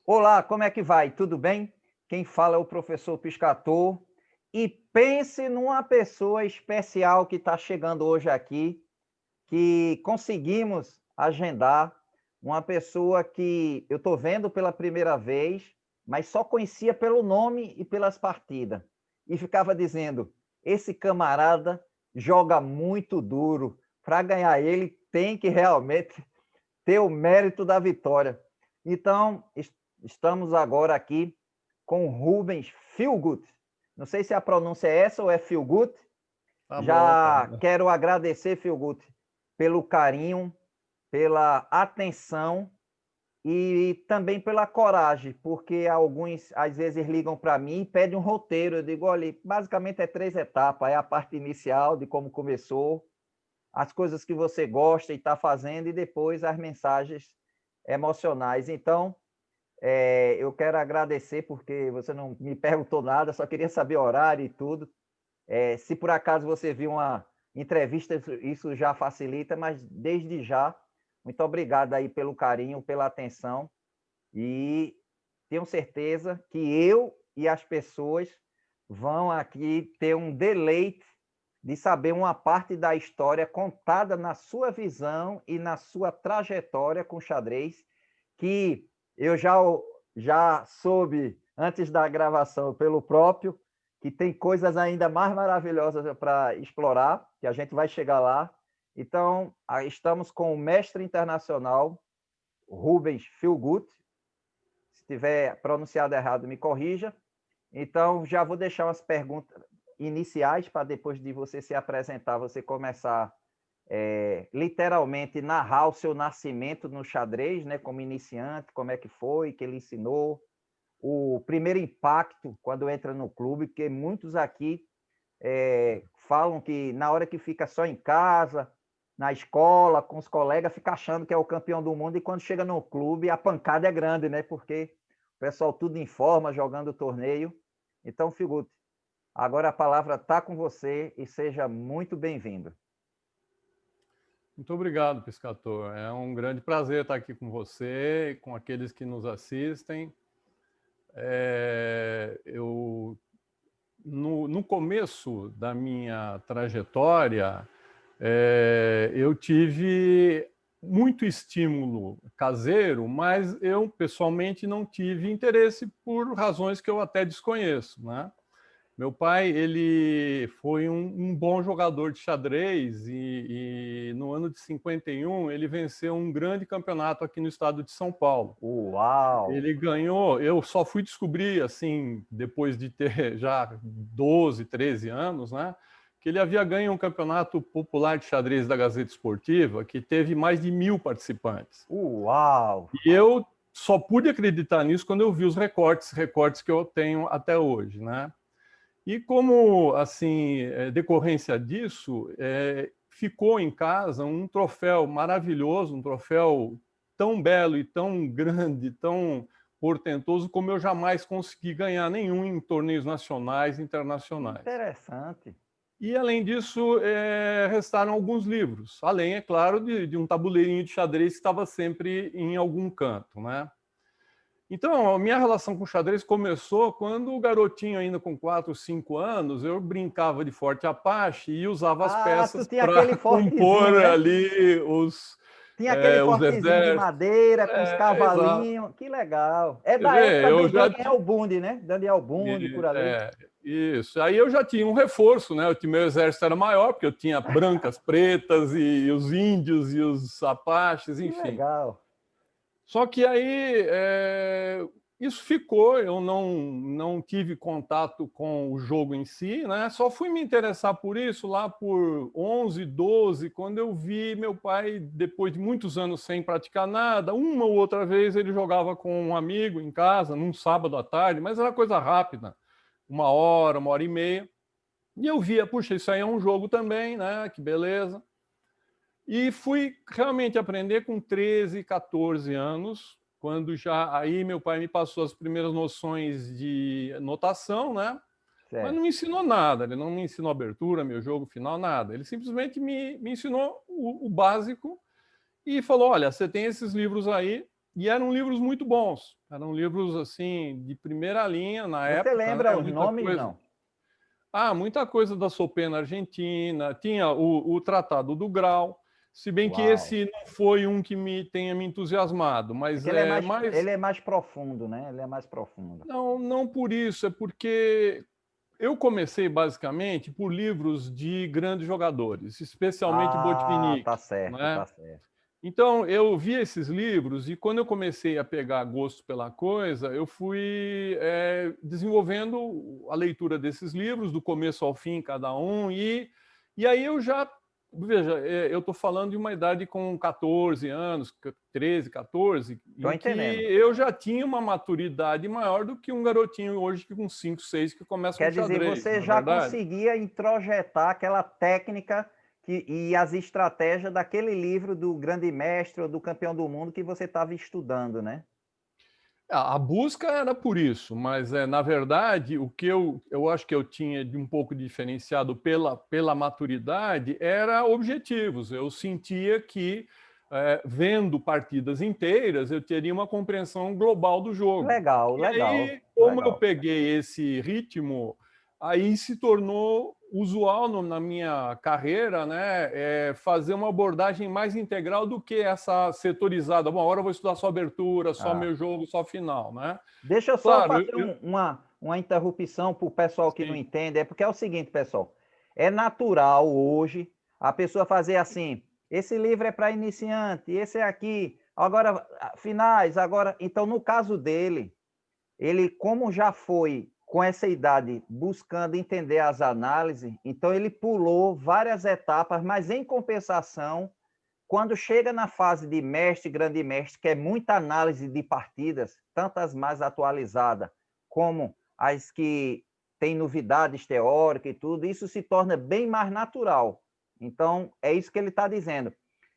Olá, como é que vai? Tudo bem? Quem fala é o professor Piscator. E pense numa pessoa especial que está chegando hoje aqui, que conseguimos agendar, uma pessoa que eu estou vendo pela primeira vez, mas só conhecia pelo nome e pelas partidas. E ficava dizendo: esse camarada joga muito duro. Para ganhar ele, tem que realmente ter o mérito da vitória. Então, estamos agora aqui com Rubens Feelgood. Não sei se a pronúncia é essa ou é Feelgood. Tá bom, tá Já bom. quero agradecer, Feelgood, pelo carinho, pela atenção e também pela coragem, porque alguns às vezes ligam para mim e pedem um roteiro. Eu digo, olha, basicamente é 3 etapas. É a parte inicial de como começou, as coisas que você gosta e está fazendo, e depois as mensagens emocionais. Então, eu quero agradecer, porque você não me perguntou nada, só queria saber horário e tudo. Se por acaso você viu uma entrevista, isso já facilita, mas desde já, muito obrigado aí pelo carinho, pela atenção, e tenho certeza que eu e as pessoas vão aqui ter um deleite de saber uma parte da história contada na sua visão e na sua trajetória com xadrez, que eu já soube antes da gravação pelo próprio, que tem coisas ainda mais maravilhosas para explorar, que a gente vai chegar lá. Então, estamos com o mestre internacional Rubens Feelgood. Se tiver pronunciado errado, me corrija. Então, já vou deixar umas perguntas iniciais para depois de você se apresentar, você começar literalmente narrar o seu nascimento no xadrez, né, como iniciante, como é que foi, que ele ensinou, o primeiro impacto quando entra no clube, porque muitos aqui falam que na hora que fica só em casa, na escola, com os colegas, fica achando que é o campeão do mundo, e quando chega no clube, a pancada é grande, né? Porque o pessoal tudo em forma, jogando o torneio. Então, Figute, agora a palavra está com você e seja muito bem-vindo. Muito obrigado, Piscator. É um grande prazer estar aqui com você e com aqueles que nos assistem. No começo da minha trajetória, eu tive muito estímulo caseiro, mas eu, pessoalmente, não tive interesse por razões que eu até desconheço, né? Meu pai, ele foi um bom jogador de xadrez e no ano de 51 ele venceu um grande campeonato aqui no estado de São Paulo. Uau! Ele ganhou, eu só fui descobrir, assim, depois de ter já 12, 13 anos, né, que ele havia ganho um campeonato popular de xadrez da Gazeta Esportiva, que teve mais de 1.000 participantes. Uau! E eu só pude acreditar nisso quando eu vi os recortes que eu tenho até hoje, né? E como, assim, decorrência disso, ficou em casa um troféu maravilhoso, um troféu tão belo e tão grande, tão portentoso, como eu jamais consegui ganhar nenhum em torneios nacionais e internacionais. Interessante. E, além disso, restaram alguns livros, além, é claro, de um tabuleirinho de xadrez que estava sempre em algum canto, né? Então, a minha relação com o xadrez começou quando o garotinho, ainda com 4, 5 anos, eu brincava de Forte Apache e usava as Ah, tu peças tinha aquele para fortezinho, compor né? ali Tinha aquele os fortezinho de exércitos. madeira com os Exato. cavalinhos. Que legal. É Você da vê, época do eu já Daniel Bunde, né? Daniel Bunde, por ali. isso. Aí eu já tinha um reforço, né? Meu exército era maior, porque eu tinha brancas, pretas, e os índios e os apaches, Que enfim. legal. Só que aí isso ficou, eu não tive contato com o jogo em si, né? Só fui me interessar por isso lá por 11, 12, quando eu vi meu pai, depois de muitos anos sem praticar nada, uma ou outra vez ele jogava com um amigo em casa, num sábado à tarde, mas era coisa rápida, 1 hora e meia. E eu via, puxa, isso aí é um jogo também, né? Que beleza. E fui realmente aprender com 13, 14 anos, quando já aí meu pai me passou as primeiras noções de notação, né? Mas não Certo. me ensinou nada, ele não me ensinou abertura, meu jogo final, nada. Ele simplesmente me ensinou o básico e falou: olha, você tem esses livros aí, e eram livros muito bons. Eram livros assim de primeira linha na Você época, lembra né? os Muita nomes, coisa. não? Muita coisa da Sopena Argentina, tinha o Tratado do Grau, se bem que Uau! esse não foi um que tenha me entusiasmado, É mas que ele é mais profundo, né? Ele é mais profundo. não por isso, é porque eu comecei basicamente por livros de grandes jogadores, especialmente Ah, Botvinnik, tá certo, né? tá certo. Então, eu vi esses livros e quando eu comecei a pegar gosto pela coisa, eu fui desenvolvendo a leitura desses livros, do começo ao fim, cada um, e aí eu já, veja, eu estou falando de uma idade com 14 anos, 13, 14, Tô em que entendendo. eu já tinha uma maturidade maior do que um garotinho hoje que com 5, 6, que começa com Quer dizer, xadrez, você não é já verdade? conseguia introjetar aquela técnica e as estratégias daquele livro do grande mestre ou do campeão do mundo que você estava estudando, né? A busca era por isso, mas na verdade o que eu acho que eu tinha de um pouco diferenciado pela maturidade era objetivos. Eu sentia que vendo partidas inteiras eu teria uma compreensão global do jogo. Legal, E legal, aí, como eu legal. peguei esse ritmo, aí se tornou usual na minha carreira, né, fazer uma abordagem mais integral do que essa setorizada. Bom, agora eu vou estudar só abertura, só Ah. meu jogo, só final, né? Deixa eu só Claro, fazer uma interrupção para o pessoal que não sim, entende. É porque é o seguinte, pessoal. É natural hoje a pessoa fazer assim: esse livro é para iniciante, esse é aqui, agora finais, agora. Então, no caso dele, ele, como já foi com essa idade buscando entender as análises, então ele pulou várias etapas, mas em compensação, quando chega na fase de mestre, grande mestre, que é muita análise de partidas, tantas mais atualizadas, como as que têm novidades teóricas e tudo, isso se torna bem mais natural. Então, é isso que ele está dizendo.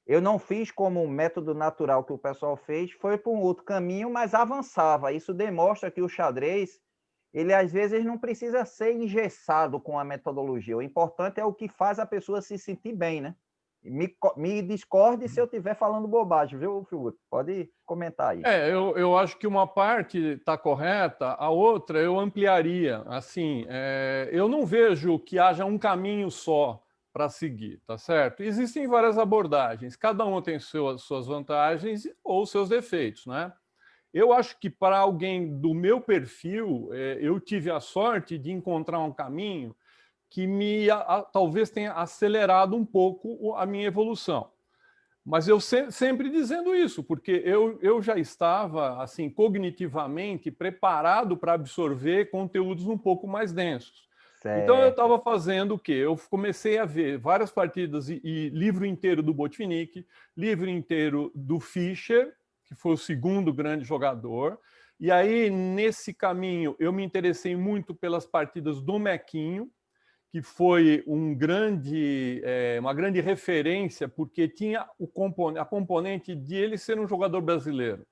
Eu não fiz como um método natural que o pessoal fez, foi para um outro caminho, mas avançava. Isso demonstra que o xadrez, ele às vezes não precisa ser engessado com a metodologia. O importante é o que faz a pessoa se sentir bem, né? Me discorde se eu estiver falando bobagem, viu, Filipe? Pode comentar aí. eu acho que uma parte está correta, a outra eu ampliaria. Assim, eu não vejo que haja um caminho só para seguir, tá certo? Existem várias abordagens, cada uma tem suas vantagens ou seus defeitos, né? Eu acho que para alguém do meu perfil, eu tive a sorte de encontrar um caminho que talvez tenha acelerado um pouco a minha evolução. Mas eu sempre dizendo isso, porque eu já estava assim cognitivamente preparado para absorver conteúdos um pouco mais densos. Então eu Certo. estava fazendo o quê? Eu comecei a ver várias partidas e livro inteiro do Botvinnik, livro inteiro do Fischer, que foi o segundo grande jogador. E aí, nesse caminho, eu me interessei muito pelas partidas do Mequinho, que foi uma grande referência, porque tinha a componente de ele ser um jogador brasileiro.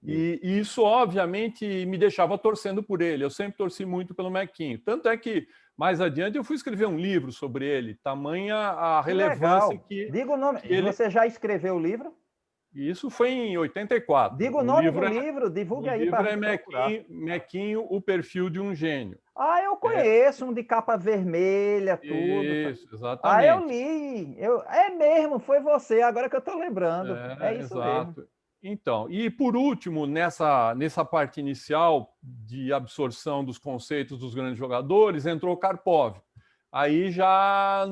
E isso, obviamente, me deixava torcendo por ele. Eu sempre torci muito pelo Mequinho. Tanto é que, mais adiante, eu fui escrever um livro sobre ele, tamanha a Que relevância legal. Diga o nome. que ele... Você já escreveu o livro? E isso foi em 84. Diga o nome do livro, O divulgue aí para a livro é gente procurar. Mequinho, o perfil de um gênio. Ah, eu É, conheço um de capa vermelha, tudo. isso, Ah, eu exatamente. li. É mesmo, foi você, agora que eu estou lembrando. É isso mesmo. Exato. Então, e por último, nessa parte inicial de absorção dos conceitos dos grandes jogadores, entrou Karpov. Aí já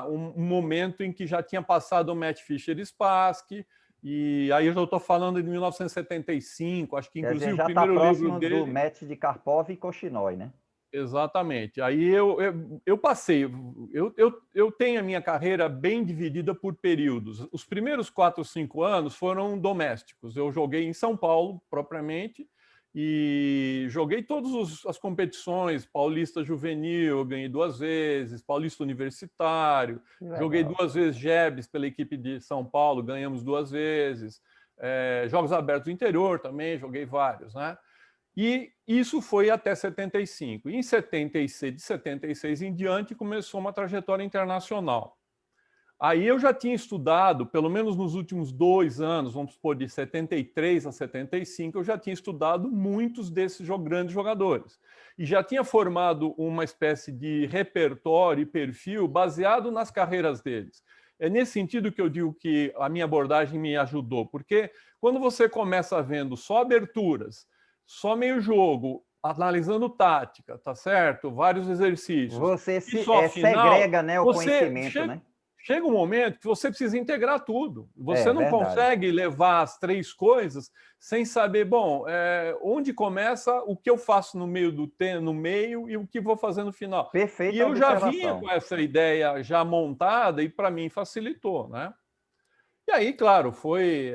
um momento em que já tinha passado o Matt Fischer e Spassky, e aí eu já estou falando de 1975, acho que Quer dizer, inclusive o já está primeiro livro próximo do dele. match de Karpov e Kochinoi, né? Exatamente. Aí eu passei, eu tenho a minha carreira bem dividida por períodos. Os primeiros 4, 5 anos foram domésticos. Eu joguei em São Paulo, propriamente, e joguei todas as competições, Paulista Juvenil, eu ganhei 2 vezes, Paulista Universitário, Que joguei legal. 2 vezes JEBs pela equipe de São Paulo, ganhamos 2 vezes. Jogos Abertos do Interior também, joguei vários, né? E isso foi até 75. Em 76, de 76 em diante, começou uma trajetória internacional. Aí eu já tinha estudado, pelo menos nos últimos 2 anos, vamos supor, de 73 a 75, eu já tinha estudado muitos desses grandes jogadores. E já tinha formado uma espécie de repertório e perfil baseado nas carreiras deles. É nesse sentido que eu digo que a minha abordagem me ajudou, porque quando você começa vendo só aberturas, só meio jogo, analisando tática, tá certo? Vários exercícios, Você e só final, segrega, né, o você conhecimento, né? chega um momento que você precisa integrar tudo. Você É não verdade. consegue levar as 3 coisas sem saber, bom, onde começa, o que eu faço no meio no meio e o que vou fazer no final. E Perfeita eu já vinha observação. com essa ideia já montada e para mim facilitou, né? E aí, claro, foi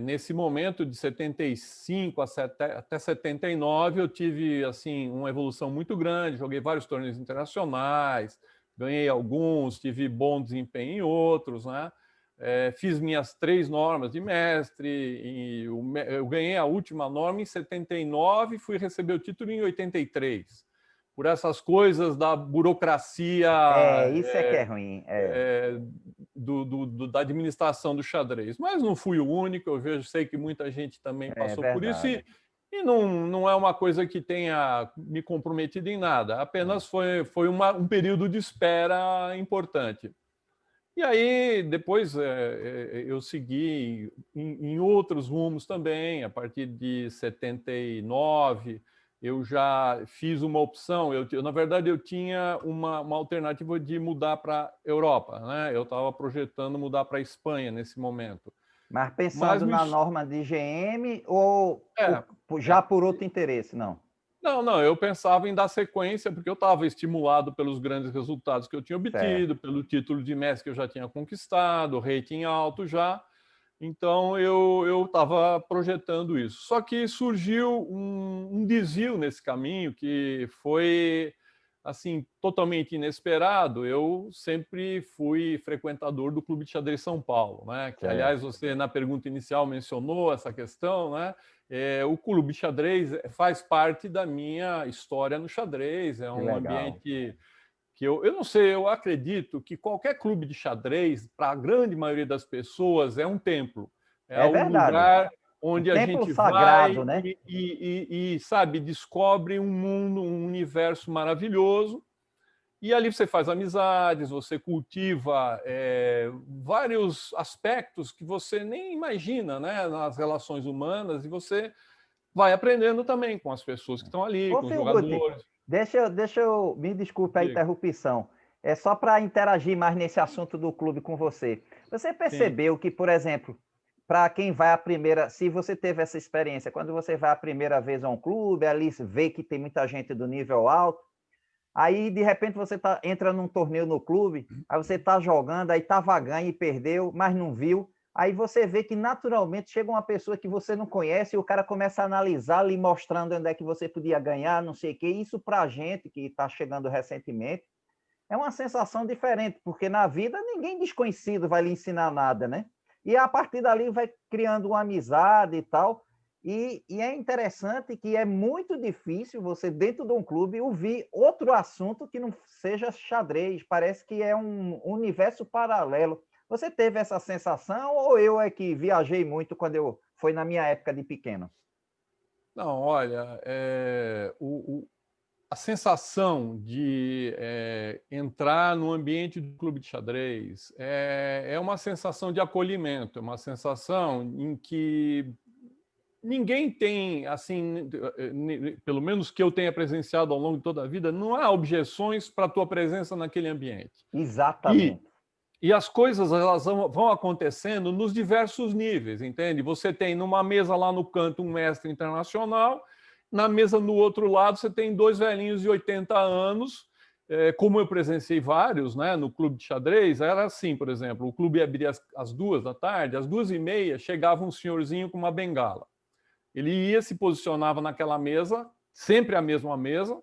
nesse momento de 75 até 79, eu tive assim uma evolução muito grande, joguei vários torneios internacionais, ganhei alguns, tive bom desempenho em outros, né? Fiz minhas 3 normas de mestre, e eu ganhei a última norma em 79 e fui receber o título em 83. Por essas coisas da burocracia Isso é que é ruim. é, da administração do xadrez. Mas não fui o único, sei que muita gente também É passou por isso, verdade. e não é uma coisa que tenha me comprometido em nada, apenas foi um período de espera importante. E aí, depois, eu segui em outros rumos também. A partir de 79, eu já fiz uma opção. Na verdade, eu tinha uma alternativa de mudar para a Europa, né? Eu estava projetando mudar para a Espanha nesse momento. Mas Mas pensando na norma de GM ou é, já por outro interesse? Não. não, eu pensava em dar sequência, porque eu estava estimulado pelos grandes resultados que eu tinha Certo. obtido, pelo título de mestre que eu já tinha conquistado, rating alto já. Então eu estava projetando isso. Só que surgiu um desvio nesse caminho que foi assim totalmente inesperado. Eu sempre fui frequentador do Clube de Xadrez São Paulo, né? Que aliás Certo. você na pergunta inicial mencionou essa questão, né? O Clube de Xadrez faz parte da minha história no xadrez. É Que um legal. ambiente que eu não sei, eu acredito que qualquer clube de xadrez, para a grande maioria das pessoas, é um templo. É É um verdade. lugar Um onde a templo gente vai sagrado, né? sabe, descobre um mundo, um universo maravilhoso. E ali você faz amizades, você cultiva vários aspectos que você nem imagina, né, nas relações humanas, e você vai aprendendo também com as pessoas que estão ali, Ô, com os Filguti, jogadores. me desculpe a interrupção. É só para interagir mais nesse assunto do clube com você. Você Sim. percebeu que, por exemplo, para quem vai a primeira, se você teve essa experiência, quando você vai a primeira vez a um clube, ali vê que tem muita gente do nível alto, aí de repente você entra num torneio no clube, aí você está jogando, aí estava ganho e perdeu, mas não viu. Aí você vê que naturalmente chega uma pessoa que você não conhece e o cara começa a analisar, lhe mostrando onde é que você podia ganhar, não sei o quê. Isso para a gente que está chegando recentemente é uma sensação diferente, porque na vida ninguém desconhecido vai lhe ensinar nada, né? E a partir dali vai criando uma amizade e tal. E é interessante que é muito difícil você, dentro de um clube, ouvir outro assunto que não seja xadrez. Parece que é um universo paralelo. Você teve essa sensação ou eu é que viajei muito quando eu foi na minha época de pequeno? Não, olha, a sensação de entrar no ambiente do clube de xadrez é uma sensação de acolhimento, é uma sensação em que ninguém tem, assim, pelo menos que eu tenha presenciado ao longo de toda a vida, não há objeções para a tua presença naquele ambiente. E Exatamente. e as coisas elas vão acontecendo nos diversos níveis, entende? Você tem numa mesa lá no canto um mestre internacional, na mesa no outro lado você tem 2 velhinhos de 80 anos, como eu presenciei vários, né, no clube de xadrez, era assim, por exemplo, o clube abria às 2 da tarde, às 2h30 chegava um senhorzinho com uma bengala. Ele ia, se posicionava naquela mesa, sempre a mesma mesa,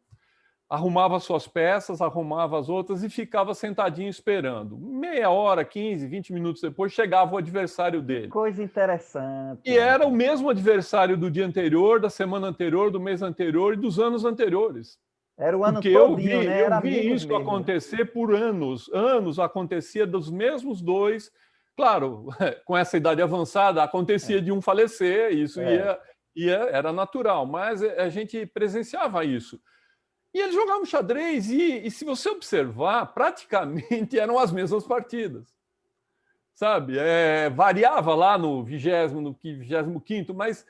arrumava suas peças, arrumava as outras e ficava sentadinho esperando. Meia hora, 15, 20 minutos depois, chegava o adversário Que dele. coisa interessante, E era o rapaz. mesmo adversário do dia anterior, da semana anterior, do mês anterior e dos anos anteriores. Era o ano Porque todinho, né? eu Era vi amigos isso mesmo, né? acontecer por anos. Anos acontecia dos mesmos dois. Claro, com essa idade avançada, acontecia de um falecer, isso É, era natural, mas a gente presenciava isso. E eles jogavam xadrez, e se você observar, praticamente eram as mesmas partidas. Sabe? Variava lá no 20º, no 25º, mas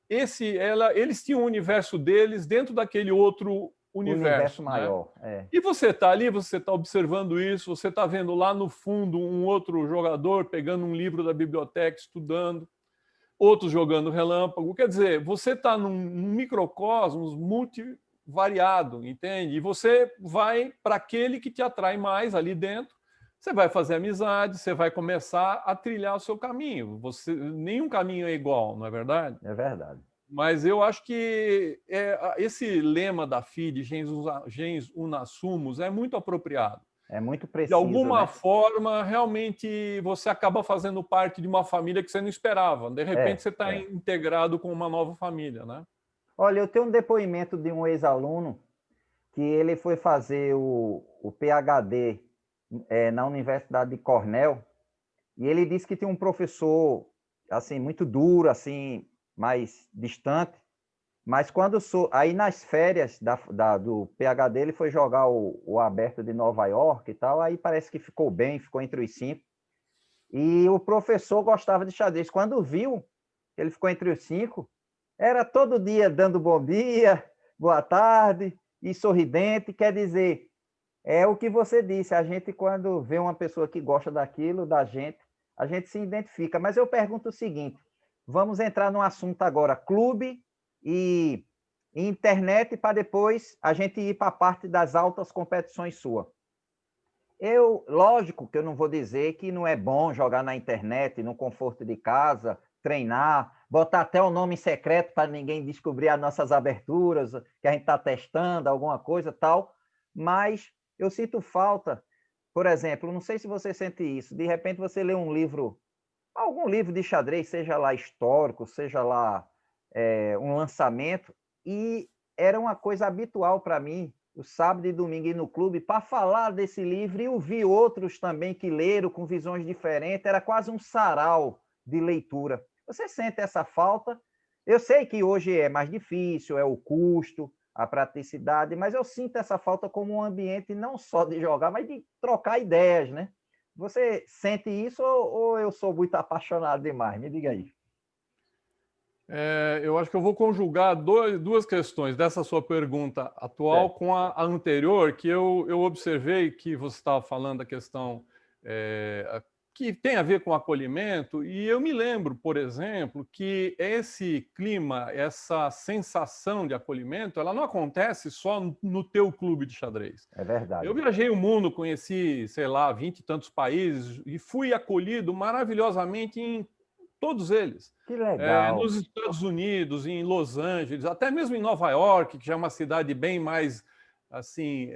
eles tinham o universo deles dentro daquele outro universo universo, né? maior. É. E você está ali, você está observando isso, você está vendo lá no fundo um outro jogador pegando um livro da biblioteca, estudando, outros jogando relâmpago. Quer dizer, você está num microcosmos multivariado, entende? E você vai para aquele que te atrai mais ali dentro. Você vai fazer amizade, você vai começar a trilhar o seu caminho. Nenhum caminho é igual, não é verdade? É verdade. Mas eu acho que esse lema da FIDE, gens una sumus, é muito apropriado. É muito De preciso, alguma né? forma, realmente você acaba fazendo parte de uma família que você não esperava. De repente, É, você está é. integrado com uma nova família, né? Olha, eu tenho um depoimento de um ex-aluno que ele foi fazer o PhD na Universidade de Cornell, e ele disse que tinha um professor assim muito duro, assim mais distante, mas aí nas férias do PhD ele foi jogar o Aberto de Nova York e tal, aí parece que ficou bem, ficou entre os 5, e o professor gostava de xadrez. Quando viu que ele ficou entre os 5, era todo dia dando bom dia, boa tarde, e sorridente, quer dizer, é o que você disse, a gente quando vê uma pessoa que gosta daquilo, da gente, a gente se identifica. Mas eu pergunto o seguinte, vamos entrar no assunto agora, clube e internet, para depois a gente ir para a parte das altas competições sua. Lógico que eu não vou dizer que não é bom jogar na internet, no conforto de casa, treinar, botar até o nome secreto para ninguém descobrir as nossas aberturas, que a gente está testando, alguma coisa tal, mas eu sinto falta, por exemplo, não sei se você sente isso, de repente você lê um livro, algum livro de xadrez, seja lá histórico, seja lá um lançamento, e era uma coisa habitual para mim, o sábado e domingo ir no clube para falar desse livro e ouvir outros também que leram com visões diferentes, era quase um sarau de leitura. Você sente essa falta? Eu sei que hoje é mais difícil, é o custo, a praticidade, mas eu sinto essa falta como um ambiente não só de jogar, mas de trocar ideias, né? Você sente isso ou eu sou muito apaixonado demais? Me diga aí. Eu acho que eu vou conjugar duas questões dessa sua pergunta atual Certo. com a anterior, que eu observei que você estava falando da questão que tem a ver com acolhimento, e eu me lembro, por exemplo, que esse clima, essa sensação de acolhimento, ela não acontece só no teu clube de xadrez. É verdade. Eu viajei o mundo, conheci, sei lá, 20 e tantos países e fui acolhido maravilhosamente em todos eles. Que legal. Nos Estados Unidos, em Los Angeles, até mesmo em Nova York, que já é uma cidade bem mais assim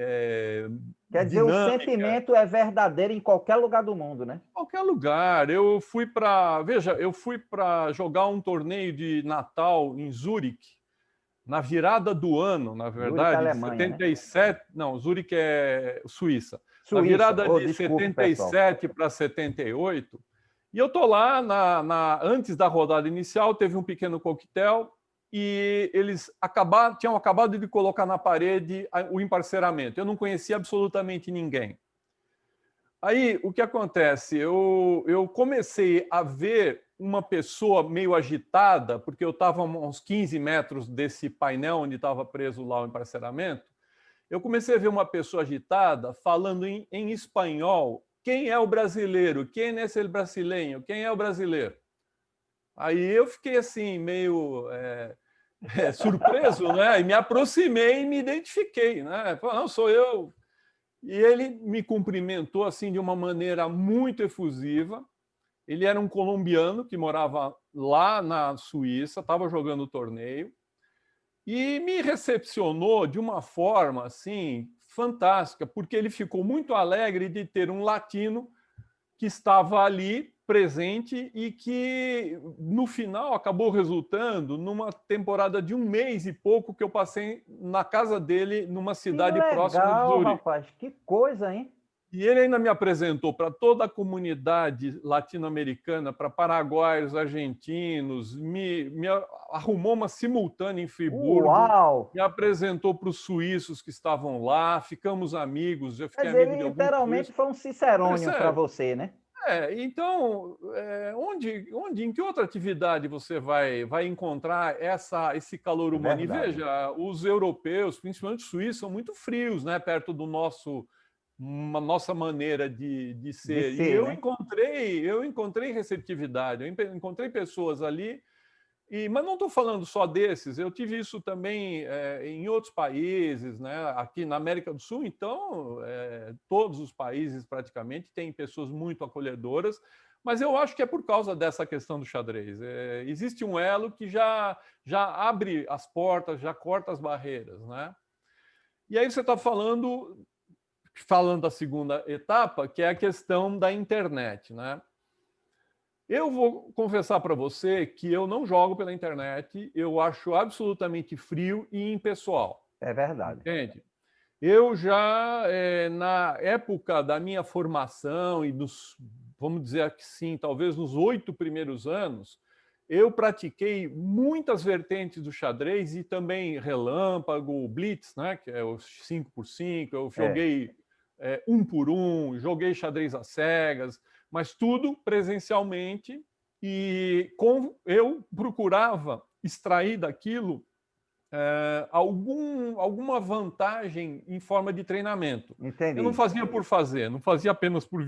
Quer dizer, o dinâmica. sentimento é verdadeiro em qualquer lugar do mundo, né? Qualquer lugar. Eu fui para jogar um torneio de Natal em Zurique, na virada do ano, na Zurique, verdade, de Alemanha, né? 77. Não, Zurique é Suíça. Na Suíça. virada Oh, de desculpe, pessoal. 77 para 78. E eu tô lá, antes da rodada inicial, teve um pequeno coquetel e eles tinham acabado de colocar na parede o emparceramento. Eu não conhecia absolutamente ninguém. Aí, o que acontece? Eu comecei a ver uma pessoa meio agitada, porque eu estava a uns 15 metros desse painel onde estava preso lá o emparceramento. Eu comecei a ver uma pessoa agitada falando em espanhol. Quem é o brasileiro? Quem é esse brasileiro? Quem é o brasileiro? Aí eu fiquei assim, meio surpreso, né? E me aproximei e me identifiquei, né? Falei, não, sou eu. E ele me cumprimentou assim de uma maneira muito efusiva. Ele era um colombiano que morava lá na Suíça, estava jogando o torneio e me recepcionou de uma forma assim fantástica, porque ele ficou muito alegre de ter um latino que estava ali presente e que, no final, acabou resultando numa temporada de 1 mês e pouco que eu passei na casa dele, numa Que cidade próxima de legal, Zurique. rapaz. Que coisa, hein? E ele ainda me apresentou para toda a comunidade latino-americana, para paraguaios, argentinos, me arrumou uma simultânea em Friburgo, Uau! me apresentou para os suíços que estavam lá, ficamos amigos, eu fiquei Mas ele amigo de alguns literalmente suíços. foi um cicerônio para Sério. você, né? Então, em que outra atividade você vai encontrar esse calor É humano? E verdade. veja, os europeus, principalmente os suíços, são muito frios, né, perto do nossa maneira de De ser. E ser, né? eu encontrei receptividade, encontrei pessoas ali, mas não estou falando só desses, eu tive isso também em outros países, né? Aqui na América do Sul, então, todos os países praticamente têm pessoas muito acolhedoras, mas eu acho que é por causa dessa questão do xadrez. Existe um elo que já abre as portas, já corta as barreiras, né? E aí você está falando da segunda etapa, que é a questão da internet, né? Eu vou confessar para você que eu não jogo pela internet, eu acho absolutamente frio e impessoal, É verdade. entende? Eu já, na época da minha formação e vamos dizer assim, talvez nos 8 primeiros anos, eu pratiquei muitas vertentes do xadrez e também relâmpago, blitz, né, que é o 5x5, eu É. joguei 1x1, joguei xadrez às cegas, mas tudo presencialmente e eu procurava extrair daquilo alguma vantagem em forma de treinamento. Eu não Entendi. fazia por fazer, não fazia apenas por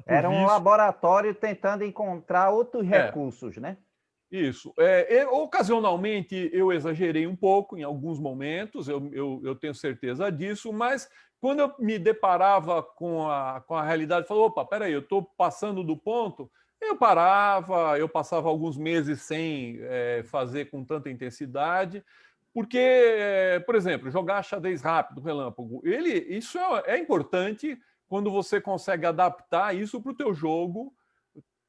Era um vício. laboratório tentando encontrar outros É, recursos, né? isso. Ocasionalmente eu exagerei um pouco em alguns momentos, eu tenho certeza disso, mas quando eu me deparava com a realidade, falava, opa, peraí, eu estou passando do ponto, eu parava, eu passava alguns meses sem fazer com tanta intensidade, porque, por exemplo, jogar xadrez rápido, relâmpago, isso é importante quando você consegue adaptar isso para o teu jogo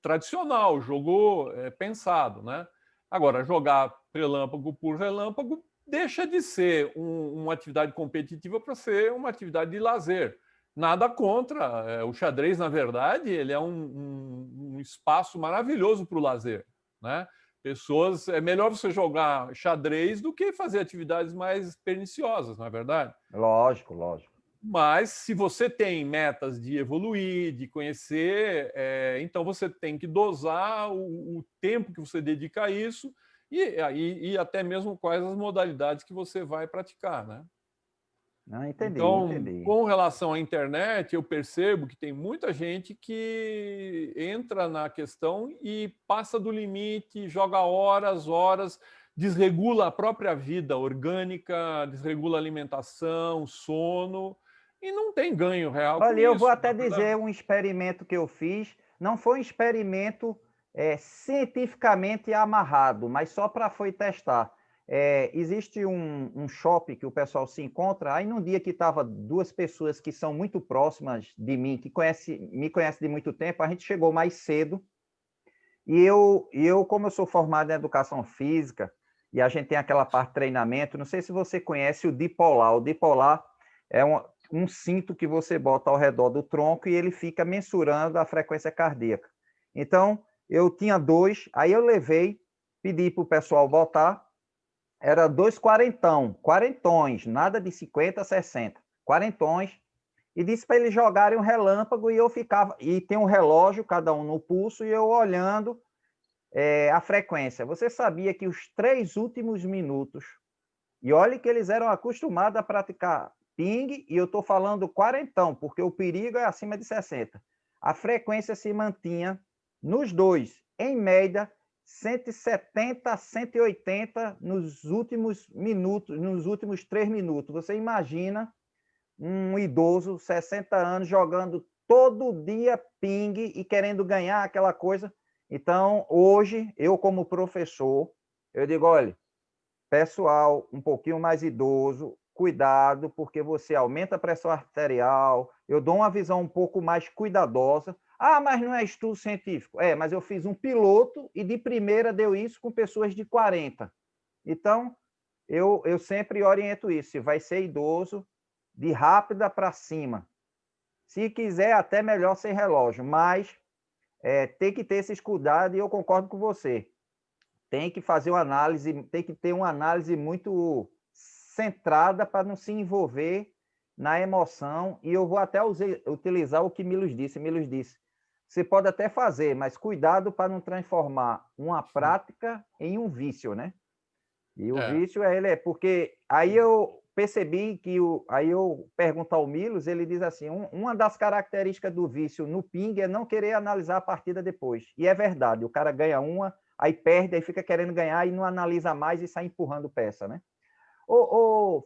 tradicional, jogo pensado, né? Agora, jogar relâmpago por relâmpago deixa de ser uma atividade competitiva para ser uma atividade de lazer. Nada contra. O xadrez, na verdade, ele é um espaço maravilhoso para o lazer, né? É melhor você jogar xadrez do que fazer atividades mais perniciosas, não é verdade? Lógico, lógico. Mas se você tem metas de evoluir, de conhecer, então você tem que dosar o tempo que você dedica a isso e até mesmo quais as modalidades que você vai praticar, né? Não, entendi, Então, entendi. com relação à internet, eu percebo que tem muita gente que entra na questão e passa do limite, joga horas, horas, desregula a própria vida orgânica, desregula a alimentação, sono, e não tem ganho real com Olha, eu vou isso, não até é verdade? dizer um experimento que eu fiz, não foi um experimento cientificamente amarrado, mas só para foi testar. Existe um shopping que o pessoal se encontra, aí num dia que estava duas pessoas que são muito próximas de mim, que me conhecem de muito tempo, a gente chegou mais cedo, como eu sou formado em educação física, e a gente tem aquela parte de treinamento, não sei se você conhece o dipolar. O dipolar é um cinto que você bota ao redor do tronco e ele fica mensurando a frequência cardíaca. Então, eu tinha dois, aí eu levei, pedi para o pessoal botar, era dois quarentões, nada de 50, 60, quarentões, e disse para eles jogarem um relâmpago e eu ficava, e tem um relógio, cada um no pulso, e eu olhando a frequência. Você sabia que os 3 últimos minutos, e olhe que eles eram acostumados a praticar ping, e eu estou falando quarentão, porque o perigo é acima de 60. A frequência se mantinha nos dois, em média, 170 a 180 nos últimos minutos, nos últimos 3 minutos. Você imagina um idoso, 60 anos, jogando todo dia ping e querendo ganhar aquela coisa. Então, hoje, eu como professor, eu digo, olha, pessoal um pouquinho mais idoso, cuidado, porque você aumenta a pressão arterial, eu dou uma visão um pouco mais cuidadosa. Ah, mas não é estudo científico. É, mas eu fiz um piloto e de primeira deu isso com pessoas de 40. Então, eu sempre oriento isso. Se vai ser idoso, de rápida para cima. Se quiser, até melhor sem relógio, mas tem que ter esses cuidados e eu concordo com você. Tem que fazer uma análise, tem que ter uma análise muito centrada para não se envolver na emoção. E eu vou até utilizar o que Milos disse. Milos disse, você pode até fazer, mas cuidado para não transformar uma prática em um vício, né? E o vício porque aí eu percebi que aí eu pergunto ao Milos, ele diz assim, uma das características do vício no ping é não querer analisar a partida depois. E é verdade, o cara ganha uma, aí perde, aí fica querendo ganhar e não analisa mais e sai empurrando peça, né?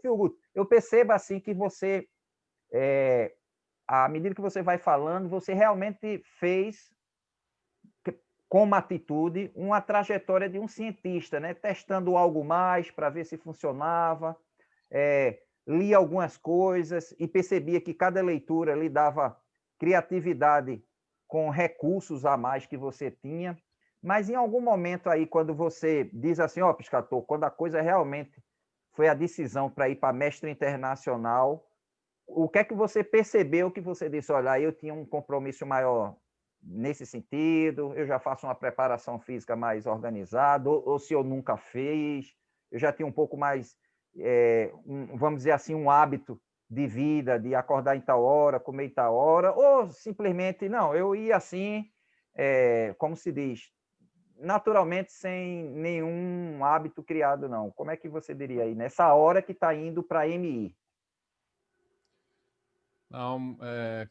Phil Guto, eu percebo assim que você, à medida que você vai falando, você realmente fez com uma atitude, uma trajetória de um cientista, né? Testando algo mais para ver se funcionava, li algumas coisas e percebia que cada leitura lhe dava criatividade com recursos a mais que você tinha. Mas em algum momento aí, quando você diz assim, ó, Piscator, quando a coisa realmente foi a decisão para ir para mestre internacional, o que é que você percebeu que você disse, olha, eu tinha um compromisso maior nesse sentido, eu já faço uma preparação física mais organizada, ou se eu nunca fiz, eu já tinha um pouco mais, vamos dizer assim, um hábito de vida, de acordar em tal hora, comer em tal hora, ou simplesmente, não, eu ia assim, como se diz, naturalmente, sem nenhum hábito criado, não. Como é que você diria aí, nessa hora que está indo para a MI? Não,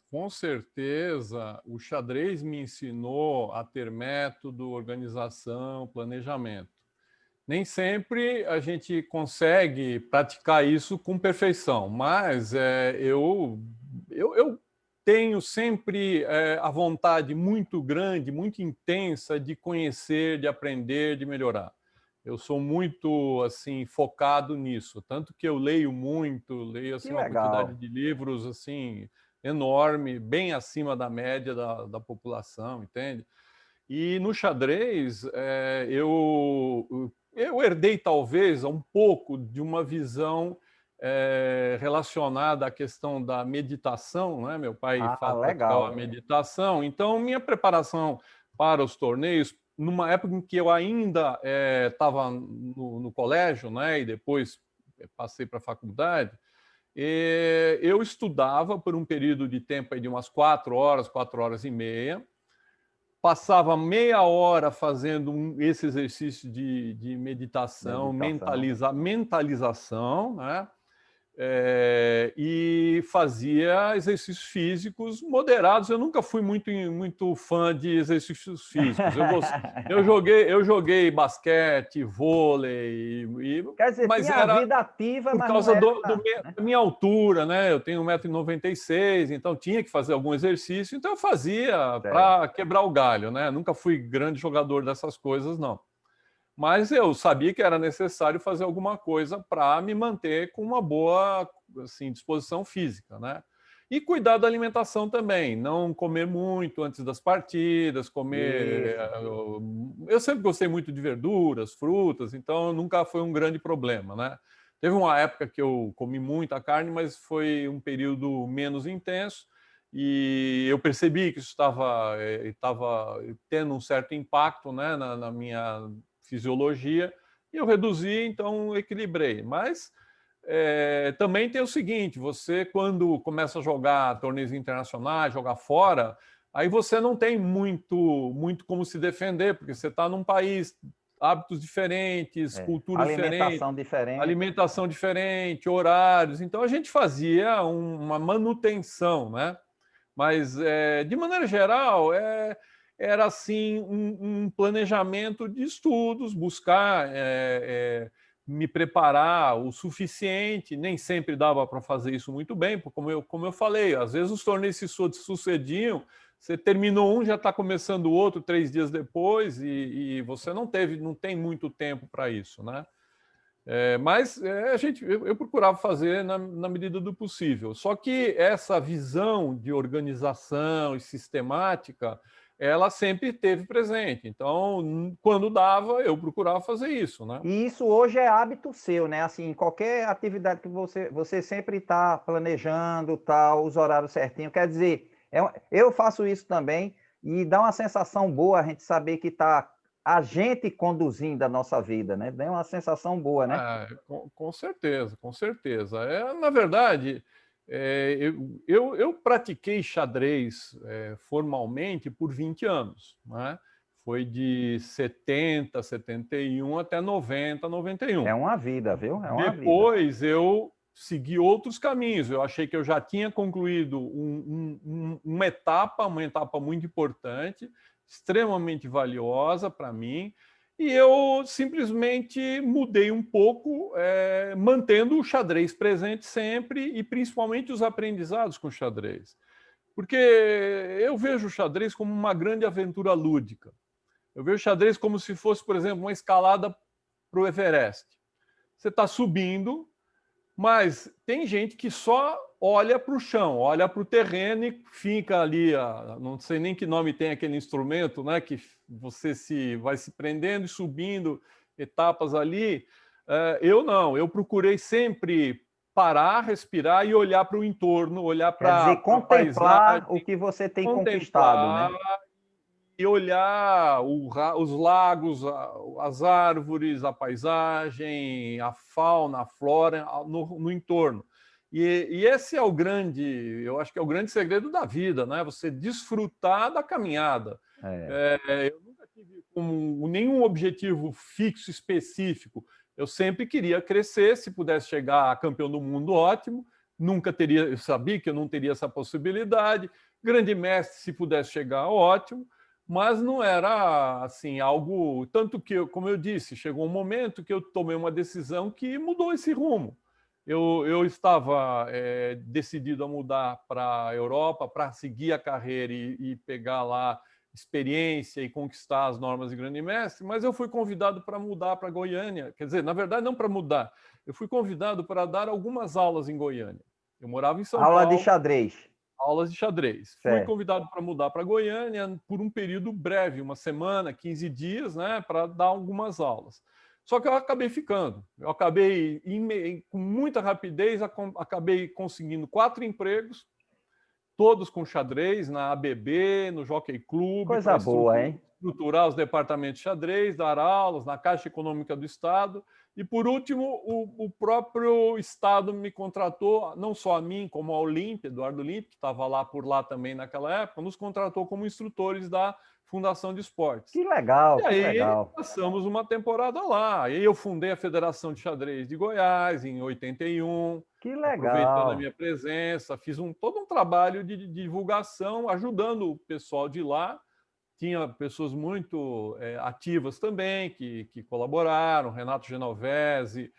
com certeza, o xadrez me ensinou a ter método, organização, planejamento. Nem sempre a gente consegue praticar isso com perfeição, mas eu tenho sempre a vontade muito grande, muito intensa de conhecer, de aprender, de melhorar. Eu sou muito assim focado nisso, tanto que eu leio muito, leio Que assim uma quantidade legal. de livros assim enorme, bem acima da média da população, entende? E no xadrez eu herdei talvez um pouco de uma visão relacionada à questão da meditação, né? Meu pai Ah, praticava legal. meditação, então minha preparação para os torneios numa época em que eu ainda estava no colégio, né, e depois passei para a faculdade, eu estudava por um período de tempo aí de umas 4 horas e meia, passava meia hora fazendo esse exercício de meditação, Meditação. mentalização, né? E fazia exercícios físicos moderados. Eu nunca fui muito fã de exercícios físicos. Eu joguei basquete, vôlei, Quer dizer, mas tinha a era vida ativa, por mas não causa era. da minha altura, né? Eu tenho 1,96 m, então tinha que fazer algum exercício, então eu fazia Certo. para quebrar o galho, né? Nunca fui grande jogador dessas coisas, não. Mas eu sabia que era necessário fazer alguma coisa para me manter com uma boa assim, disposição física, né? E cuidar da alimentação também, não comer muito antes das partidas, comer. Isso. Eu sempre gostei muito de verduras, frutas, então nunca foi um grande problema, né? Teve uma época que eu comi muita carne, mas foi um período menos intenso e eu percebi que isso estava tendo um certo impacto, né, na minha fisiologia, e eu reduzi, então equilibrei. Mas também tem o seguinte, você quando começa a jogar torneios internacionais, jogar fora, aí você não tem muito como se defender, porque você está num país, hábitos diferentes, cultura diferente, Alimentação diferente. alimentação diferente, horários. Então a gente fazia uma manutenção, né? Mas, de maneira geral, era assim um planejamento de estudos, buscar me preparar o suficiente. Nem sempre dava para fazer isso muito bem, porque como eu falei, às vezes os torneios se sucediam, você terminou um, já está começando o outro 3 dias depois, e você não tem muito tempo para isso, né? Eu procurava fazer na medida do possível. Só que essa visão de organização e sistemática, ela sempre esteve presente. Então, quando dava, eu procurava fazer isso, né? E isso hoje é hábito seu, né? Assim, qualquer atividade que você sempre está planejando, tal, os horários certinho. Quer dizer, eu faço isso também e dá uma sensação boa a gente saber que está a gente conduzindo a nossa vida, né? Dá uma sensação boa, né? Com certeza, com certeza. Na verdade, eu pratiquei xadrez formalmente por 20 anos, né? Foi de 70, 71 até 90, 91. É uma vida, viu? É uma vida. Depois eu segui outros caminhos. Eu achei que eu já tinha concluído uma etapa muito importante, extremamente valiosa para mim, e eu simplesmente mudei um pouco, mantendo o xadrez presente sempre e principalmente os aprendizados com o xadrez. Porque eu vejo o xadrez como uma grande aventura lúdica. Eu vejo o xadrez como se fosse, por exemplo, uma escalada para o Everest. Você está subindo, mas tem gente que só olha para o chão, olha para o terreno e fica ali, não sei nem que nome tem aquele instrumento, né, que você vai se prendendo e subindo etapas ali. Eu não, eu procurei sempre parar, respirar e olhar para o entorno, olhar Quer para dizer, a paisagem, contemplar o que você tem conquistado, contemplar né? e olhar os lagos, as árvores, a paisagem, a fauna, a flora no entorno. E esse é o grande, eu acho que é o grande segredo da vida, né? Você desfrutar da caminhada. Eu nunca tive nenhum objetivo fixo, específico. Eu sempre queria crescer, se pudesse chegar a campeão do mundo, ótimo. Nunca teria, eu sabia que eu não teria essa possibilidade. Grande mestre, se pudesse chegar, ótimo, mas não era assim algo, tanto que, como eu disse, chegou um momento que eu tomei uma decisão que mudou esse rumo. Eu estava decidido a mudar para a Europa para seguir a carreira e pegar lá experiência e conquistar as normas de grande mestre, mas eu fui convidado para mudar para Goiânia. Quer dizer, na verdade, não para mudar, eu fui convidado para dar algumas aulas em Goiânia. Eu morava em São Aula de Paulo, xadrez. aulas de xadrez. Fui Certo. convidado para mudar para Goiânia por um período breve, uma semana, 15 dias, né, para dar algumas aulas. Só que eu acabei ficando. Eu acabei, com muita rapidez, acabei conseguindo 4 empregos, todos com xadrez, na ABB, no Jockey Club, para Coisa boa, hein? estruturar os departamentos de xadrez, dar aulas na Caixa Econômica do Estado. E, por último, o próprio Estado me contratou, não só a mim, como a Olímpia, Eduardo Olímpia, que estava lá por lá também naquela época, nos contratou como instrutores da Fundação de Esportes. Que legal, E que aí legal. passamos uma temporada lá. Aí eu fundei a Federação de Xadrez de Goiás em 81, Que aproveitando a legal. minha presença, fiz todo um trabalho de divulgação, ajudando o pessoal de lá. Tinha pessoas muito ativas também, que colaboraram, Renato Genovese,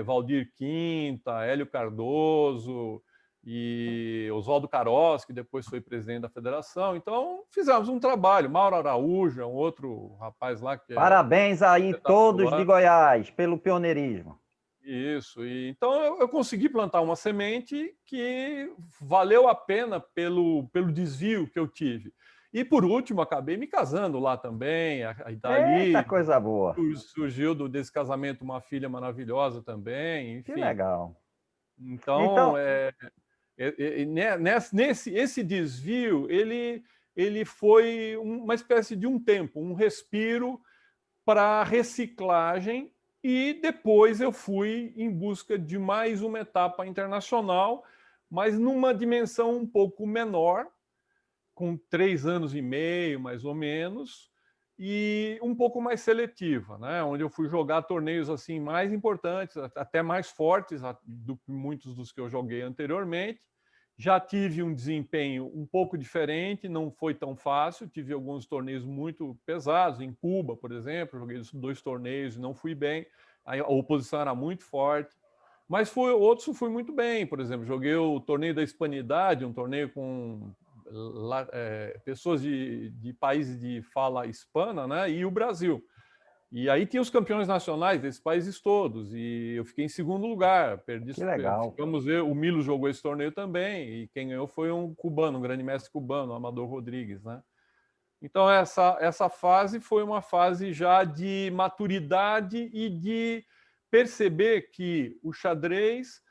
Valdir Quinta, Hélio Cardoso e Oswaldo Caros, que depois foi presidente da federação. Então, fizemos um trabalho. Mauro Araújo é um outro rapaz lá que é Parabéns aí todos de espetacular. Goiás pelo pioneirismo. Isso. Então, eu consegui plantar uma semente que valeu a pena pelo desvio que eu tive. E, por último, acabei me casando lá também. Eita, Dali coisa boa. surgiu desse casamento uma filha maravilhosa também, Que enfim. legal. Então, Então, esse desvio, ele foi uma espécie de um tempo, um respiro para reciclagem, e depois eu fui em busca de mais uma etapa internacional, mas numa dimensão um pouco menor, com 3 anos e meio, mais ou menos, e um pouco mais seletiva, né? Onde eu fui jogar torneios assim mais importantes, até mais fortes do que muitos dos que eu joguei anteriormente. Já tive um desempenho um pouco diferente, não foi tão fácil, tive alguns torneios muito pesados, em Cuba, por exemplo, joguei 2 torneios e não fui bem, a oposição era muito forte, mas outros fui muito bem, por exemplo, joguei o torneio da Hispanidade, um torneio com pessoas de países de fala hispana, né, e o Brasil. E aí tinha os campeões nacionais desses países todos, e eu fiquei em segundo lugar. Que legal. Ficamos ver, o Milo jogou esse torneio também, e quem ganhou foi um cubano, um grande mestre cubano, o Amador Rodrigues, né? Então essa fase foi uma fase já de maturidade e de perceber que o xadrez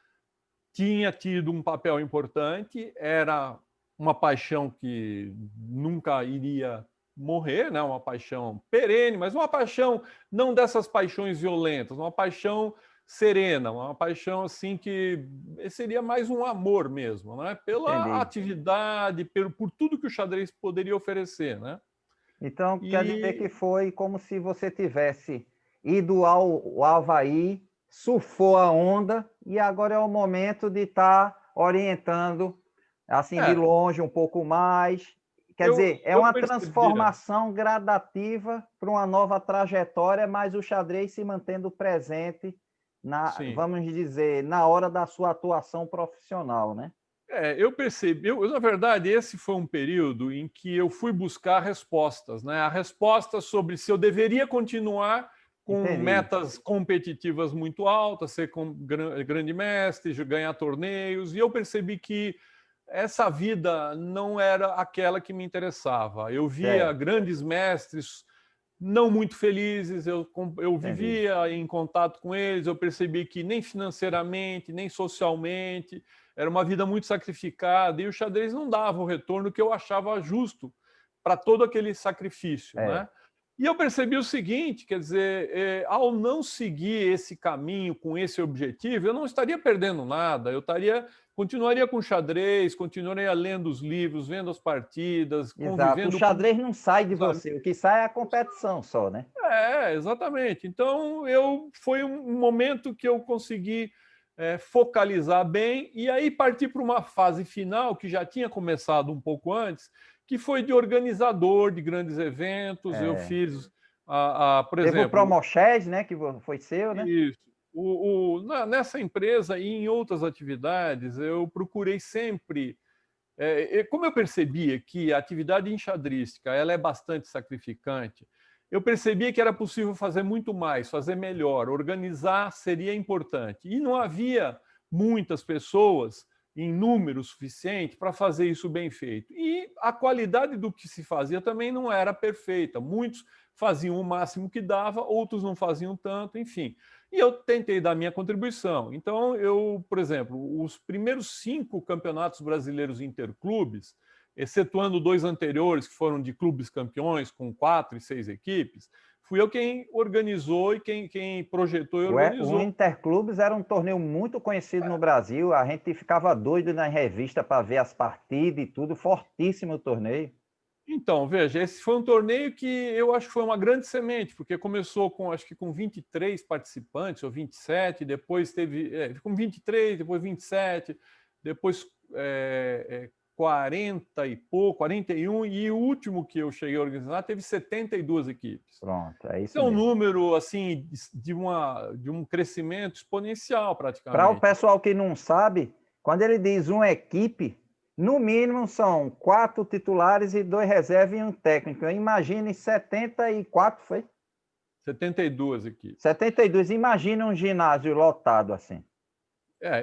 tinha tido um papel importante, era uma paixão que nunca iria morrer, né? Uma paixão perene, mas uma paixão não dessas paixões violentas, uma paixão serena, uma paixão assim que seria mais um amor mesmo, né? Pela Entendi. atividade, por tudo que o xadrez poderia oferecer, né? Então, quer dizer que E foi como se você tivesse ido ao Havaí, surfou a onda e agora é o momento de estar orientando, assim, de é, longe um pouco mais. Quer dizer, é eu uma percebia, transformação gradativa para uma nova trajetória, mas o xadrez se mantendo presente sim. vamos dizer, na hora da sua atuação profissional, né? Eu percebi, na verdade, esse foi um período em que eu fui buscar respostas, né? A resposta sobre se eu deveria continuar com Entendi. metas competitivas muito altas, ser grande mestre, ganhar torneios, e eu percebi que essa vida não era aquela que me interessava. Eu via Certo, grandes mestres não muito felizes, eu entendi. vivia em contato com eles, eu percebi que nem financeiramente, nem socialmente, era uma vida muito sacrificada, e o xadrez não dava o retorno que eu achava justo para todo aquele sacrifício, É. né? E eu percebi o seguinte, quer dizer, ao não seguir esse caminho com esse objetivo, eu não estaria perdendo nada, continuaria com xadrez, continuaria lendo os livros, vendo as partidas, Exato. O convivendo com xadrez não sai de os você, o que sai é a competição só, né? exatamente. Então, foi um momento que eu consegui focalizar bem e aí partir para uma fase final que já tinha começado um pouco antes, que foi de organizador de grandes eventos. Eu É. fiz, por Teve o exemplo, Promoched, né, que foi seu, né? isso. Nessa empresa e em outras atividades, eu procurei sempre como eu percebia que a atividade enxadrística ela é bastante sacrificante, eu percebia que era possível fazer muito mais, fazer melhor, organizar seria importante. E não havia muitas pessoas em número suficiente para fazer isso bem feito. E a qualidade do que se fazia também não era perfeita. Muitos faziam o máximo que dava, outros não faziam tanto, enfim. E eu tentei dar minha contribuição. Então, por exemplo, os primeiros 5 campeonatos brasileiros interclubes, excetuando 2 anteriores, que foram de clubes campeões, com 4 e 6 equipes, fui eu quem organizou e quem projetou e O organizou. Interclubes era um torneio muito conhecido no Brasil, a gente ficava doido na revista para ver as partidas e tudo, fortíssimo o torneio. Então, veja, esse foi um torneio que eu acho que foi uma grande semente, porque começou com, acho que com 23 participantes, ou 27, depois teve, com 23, depois 27, depois 40 e pouco, 41, e o último que eu cheguei a organizar teve 72 equipes. Pronto, é isso Então, um mesmo. número, assim, de um crescimento exponencial, Para o praticamente. pessoal que não sabe, quando ele diz uma equipe, no mínimo são 4 titulares e 2 reservas e um técnico. Imagine 74, foi? 72 equipes. 72. Imagina um ginásio lotado assim.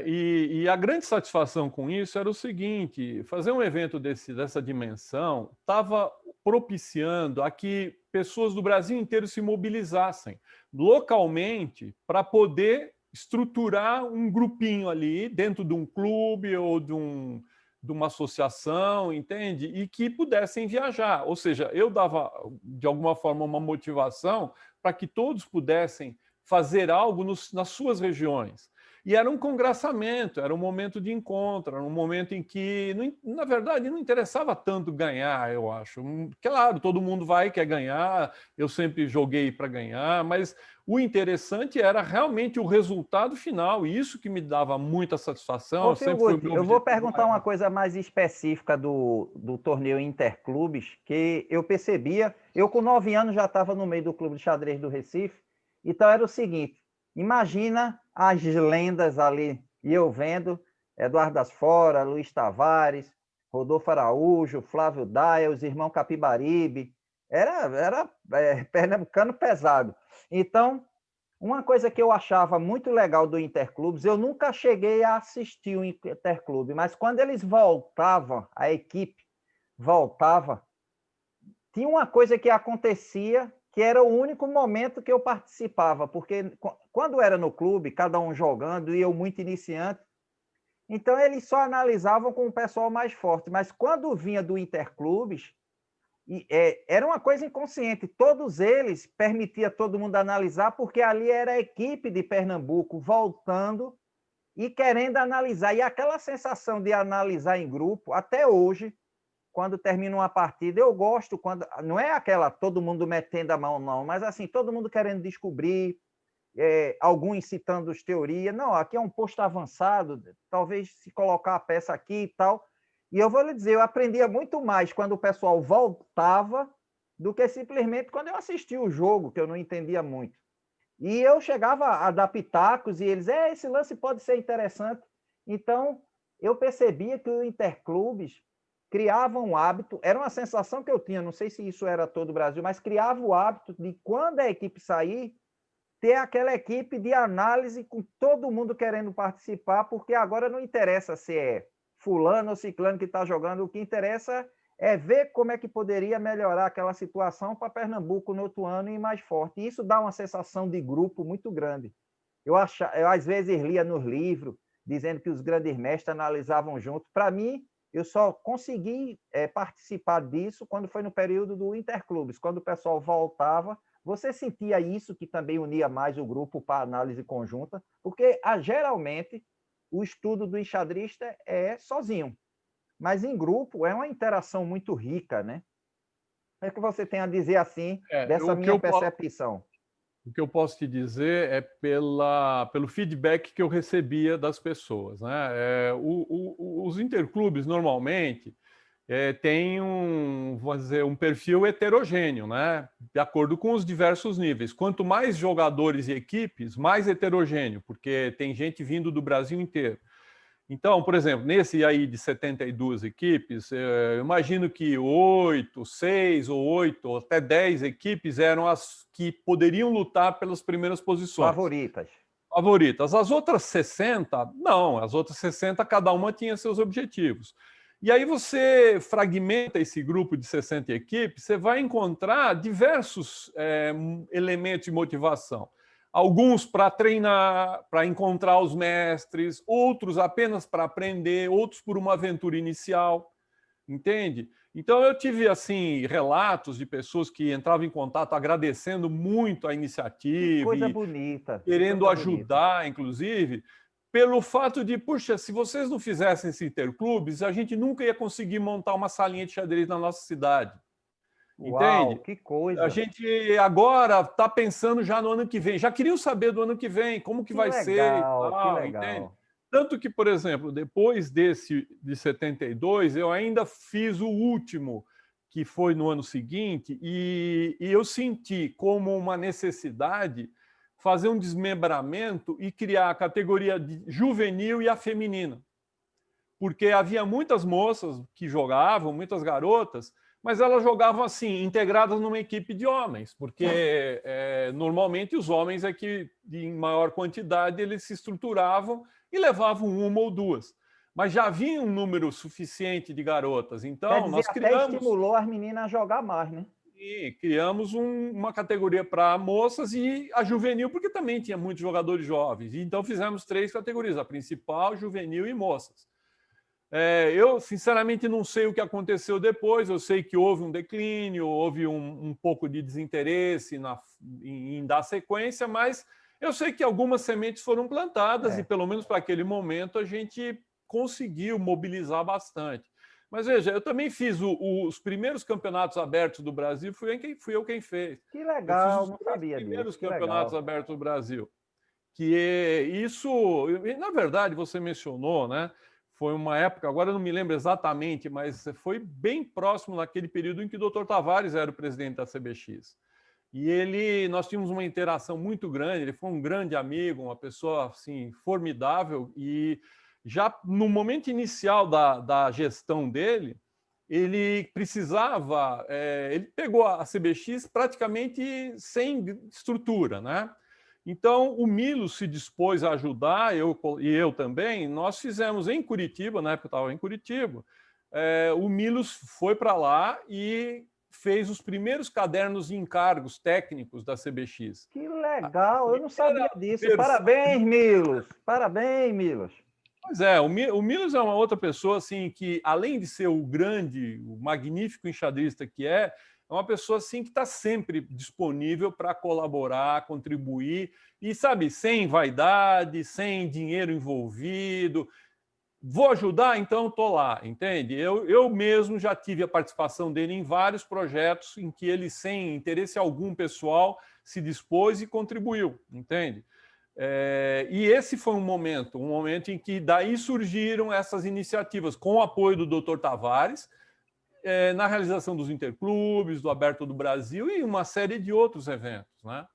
E a grande satisfação com isso era o seguinte: fazer um evento dessa dimensão estava propiciando a que pessoas do Brasil inteiro se mobilizassem localmente para poder estruturar um grupinho ali dentro de um clube ou de uma associação, entende? E que pudessem viajar. Ou seja, eu dava, de alguma forma, uma motivação para que todos pudessem fazer algo nas suas regiões. E era um congraçamento, era um momento de encontro, era um momento em que, na verdade, não interessava tanto ganhar, eu acho. Claro, todo mundo quer ganhar, eu sempre joguei para ganhar, mas o interessante era realmente o resultado final, e isso que me dava muita satisfação, Ô, sempre foi o Filguti, meu eu vou objetivo perguntar uma maior. coisa mais específica do torneio Interclubes, que eu percebia, eu com 9 anos já estava no meio do Clube de Xadrez do Recife, então era o seguinte, imagina as lendas ali, e eu vendo, Eduardo das Fora, Luiz Tavares, Rodolfo Araújo, Flávio Daia, os irmãos Capibaribe, Era pernambucano pesado. Então, uma coisa que eu achava muito legal do Interclubes, eu nunca cheguei a assistir o Interclube, mas quando eles voltavam, a equipe voltava, tinha uma coisa que acontecia que era o único momento que eu participava, porque quando era no clube, cada um jogando e eu muito iniciante, então eles só analisavam com o pessoal mais forte, mas quando vinha do Interclubes, era uma coisa inconsciente, todos eles permitia todo mundo analisar, porque ali era a equipe de Pernambuco voltando e querendo analisar, e aquela sensação de analisar em grupo, até hoje, quando termina uma partida, eu gosto quando não é aquela todo mundo metendo a mão, não, mas assim, todo mundo querendo descobrir, alguns citando as teorias, não, aqui é um posto avançado, talvez se colocar a peça aqui e tal. E eu vou lhe dizer, eu aprendia muito mais quando o pessoal voltava do que simplesmente quando eu assistia o jogo, que eu não entendia muito. E eu chegava a dar pitacos e eles, esse lance pode ser interessante. Então, eu percebia que o Interclubes criava um hábito, era uma sensação que eu tinha, não sei se isso era todo o Brasil, mas criava o hábito de, quando a equipe sair, ter aquela equipe de análise com todo mundo querendo participar, porque agora não interessa se é fulano ou ciclano que está jogando, o que interessa é ver como é que poderia melhorar aquela situação para Pernambuco no outro ano ir mais forte. E isso dá uma sensação de grupo muito grande. Eu às vezes lia nos livros, dizendo que os grandes mestres analisavam junto. Para mim, eu só consegui participar disso quando foi no período do Interclubes, quando o pessoal voltava. Você sentia isso, que também unia mais o grupo para análise conjunta? Porque, geralmente, o estudo do enxadrista é sozinho, mas em grupo é uma interação muito rica, né? O que é que você tem a dizer, assim, dessa minha percepção? O que eu posso te dizer é pelo feedback que eu recebia das pessoas, né? Os interclubes, normalmente, têm vamos dizer, um perfil heterogêneo, né? De acordo com os diversos níveis. Quanto mais jogadores e equipes, mais heterogêneo, porque tem gente vindo do Brasil inteiro. Então, por exemplo, nesse aí de 72 equipes, eu imagino que 6 ou 8, ou até 10 equipes eram as que poderiam lutar pelas primeiras posições. Favoritas. As outras 60, não. As outras 60, cada uma tinha seus objetivos. E aí você fragmenta esse grupo de 60 equipes, você vai encontrar diversos elementos de motivação. Alguns para treinar, para encontrar os mestres, outros apenas para aprender, outros por uma aventura inicial, entende? Então eu tive assim relatos de pessoas que entravam em contato agradecendo muito a iniciativa, que coisa bonita, querendo ajudar, inclusive, pelo fato de, puxa, se vocês não fizessem esse interclubes, a gente nunca ia conseguir montar uma salinha de xadrez na nossa cidade. Uau, entende? Que coisa! A gente agora está pensando já no ano que vem. Já queriam saber do ano que vem, como que vai ser e tal, que legal. entende? Tanto que, por exemplo, depois desse de 72, eu ainda fiz o último, que foi no ano seguinte, e eu senti como uma necessidade fazer um desmembramento e criar a categoria de juvenil e a feminina. Porque havia muitas moças que jogavam, muitas garotas, mas elas jogavam assim, integradas numa equipe de homens, porque normalmente os homens é que, em maior quantidade, eles se estruturavam e levavam uma ou duas. Mas já havia um número suficiente de garotas. Então, quer dizer, nós até estimulou as meninas a jogar mais, né? E criamos uma categoria para moças e a juvenil, porque também tinha muitos jogadores jovens. Então, fizemos 3 categorias, a principal, juvenil e moças. Eu, sinceramente, não sei o que aconteceu depois. Eu sei que houve um declínio, houve um pouco de desinteresse em dar sequência, mas eu sei que algumas sementes foram plantadas e, pelo menos para aquele momento, a gente conseguiu mobilizar bastante. Mas veja, eu também fiz os primeiros campeonatos abertos do Brasil, fui eu quem fez. Que legal, eu fiz não sabia disso. Primeiros campeonatos abertos do Brasil. Que isso, na verdade, você mencionou, né? Foi uma época, agora eu não me lembro exatamente, mas foi bem próximo naquele período em que o Dr. Tavares era o presidente da CBX. E nós tínhamos uma interação muito grande, ele foi um grande amigo, uma pessoa assim, formidável, e já no momento inicial da gestão dele, ele precisava, ele pegou a CBX praticamente sem estrutura, né? Então, o Milos se dispôs a ajudar, eu também. Nós fizemos em Curitiba, na época eu estava em Curitiba, o Milos foi para lá e fez os primeiros cadernos de encargos técnicos da CBX. Que A legal, eu não primeira sabia disso. versão. Parabéns, Milos. Parabéns, Milos. Pois é, o Milos é uma outra pessoa assim que, além de ser o grande, o magnífico enxadrista que é uma pessoa assim que está sempre disponível para colaborar, contribuir e, sabe, sem vaidade, sem dinheiro envolvido. Vou ajudar, então estou lá, entende? Eu mesmo já tive a participação dele em vários projetos em que ele, sem interesse algum pessoal, se dispôs e contribuiu, entende? E esse foi um momento em que daí surgiram essas iniciativas com o apoio do Dr. Tavares, na realização dos interclubes, do Aberto do Brasil e uma série de outros eventos, né?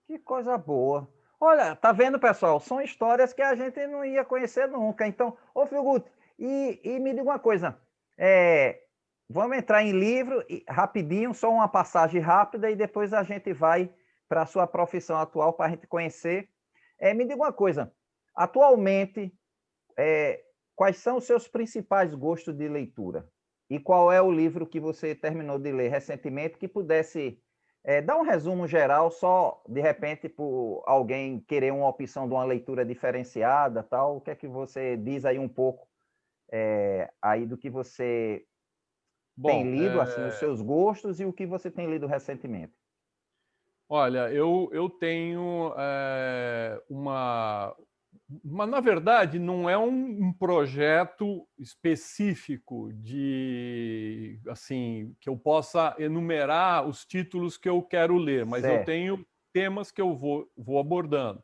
Que coisa boa. Olha, tá vendo, pessoal? São histórias que a gente não ia conhecer nunca. Então, ô Filguto, e me diga uma coisa. Vamos entrar em livro, rapidinho, só uma passagem rápida, e depois a gente vai para a sua profissão atual para a gente conhecer. Me diga uma coisa. Atualmente, quais são os seus principais gostos de leitura? E qual é o livro que você terminou de ler recentemente que pudesse dar um resumo geral, só de repente por alguém querer uma opção de uma leitura diferenciada, tal? O que é que você diz aí um pouco aí do que você tem lido, assim, os seus gostos e o que você tem lido recentemente? Olha, eu tenho mas, na verdade, não é um projeto específico de, assim, que eu possa enumerar os títulos que eu quero ler, mas eu tenho temas que eu vou abordando.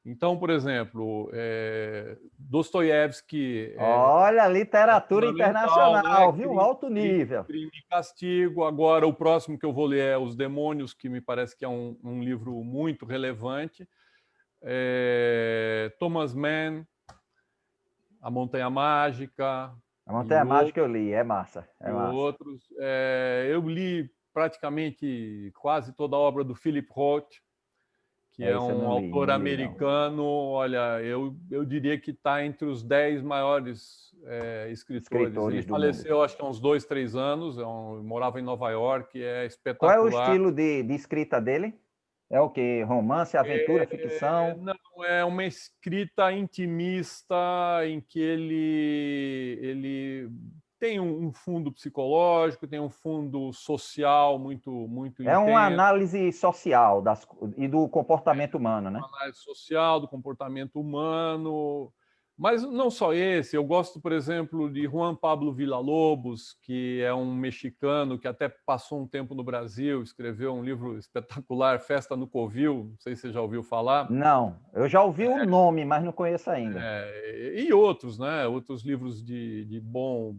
Então, por exemplo, Dostoiévski... Olha, literatura internacional, né? Viu? Alto nível. Crime e Castigo. Agora, o próximo que eu vou ler é Os Demônios, que me parece que é um livro muito relevante. Thomas Mann, A Montanha Mágica. A Montanha Mágica eu li, é massa. É massa. Outros. Eu li praticamente quase toda a obra do Philip Roth, que é um autor americano. Olha, eu diria que está entre os 10 maiores escritores. Ele faleceu, acho que há uns 2, 3 anos, morava em Nova York, é espetacular. Qual é o estilo de escrita dele? É o quê? Romance, aventura, ficção? Não, é uma escrita intimista em que ele tem um fundo psicológico, tem um fundo social muito intenso. É uma análise social e do comportamento humano, né? Uma análise social do comportamento humano. Mas não só esse, eu gosto, por exemplo, de Juan Pablo Villalobos, que é um mexicano que até passou um tempo no Brasil, escreveu um livro espetacular, Festa no Covil, não sei se você já ouviu falar. Não, eu já ouvi o nome, mas não conheço ainda. E outros, né? Outros livros de boa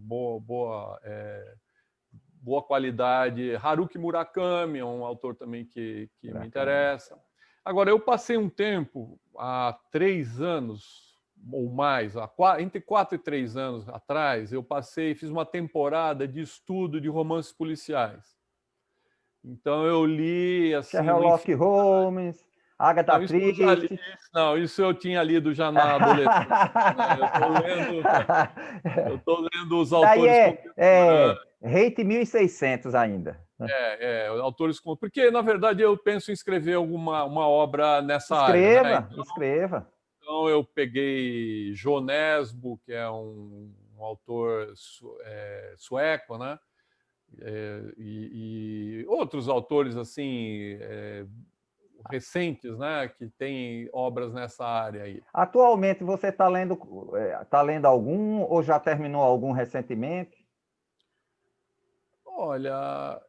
qualidade. Haruki Murakami é um autor também que me interessa. Agora, eu passei um tempo, há 3 anos ou mais, entre 4 e 3 anos atrás, fiz uma temporada de estudo de romances policiais. Então, eu li... assim, Sherlock Holmes, Agatha Christie... Não, isso eu tinha lido já na adolescência. Eu estou lendo os autores contemporâneos. Hate 1600 ainda. Autores... Porque, na verdade, eu penso em escrever uma obra nessa área. Né? Escreva. Então, eu peguei Jo Nesbo, que é um autor sueco, né? E outros autores assim recentes, né? Que têm obras nessa área aí. Atualmente, você está lendo algum ou já terminou algum recentemente? Olha...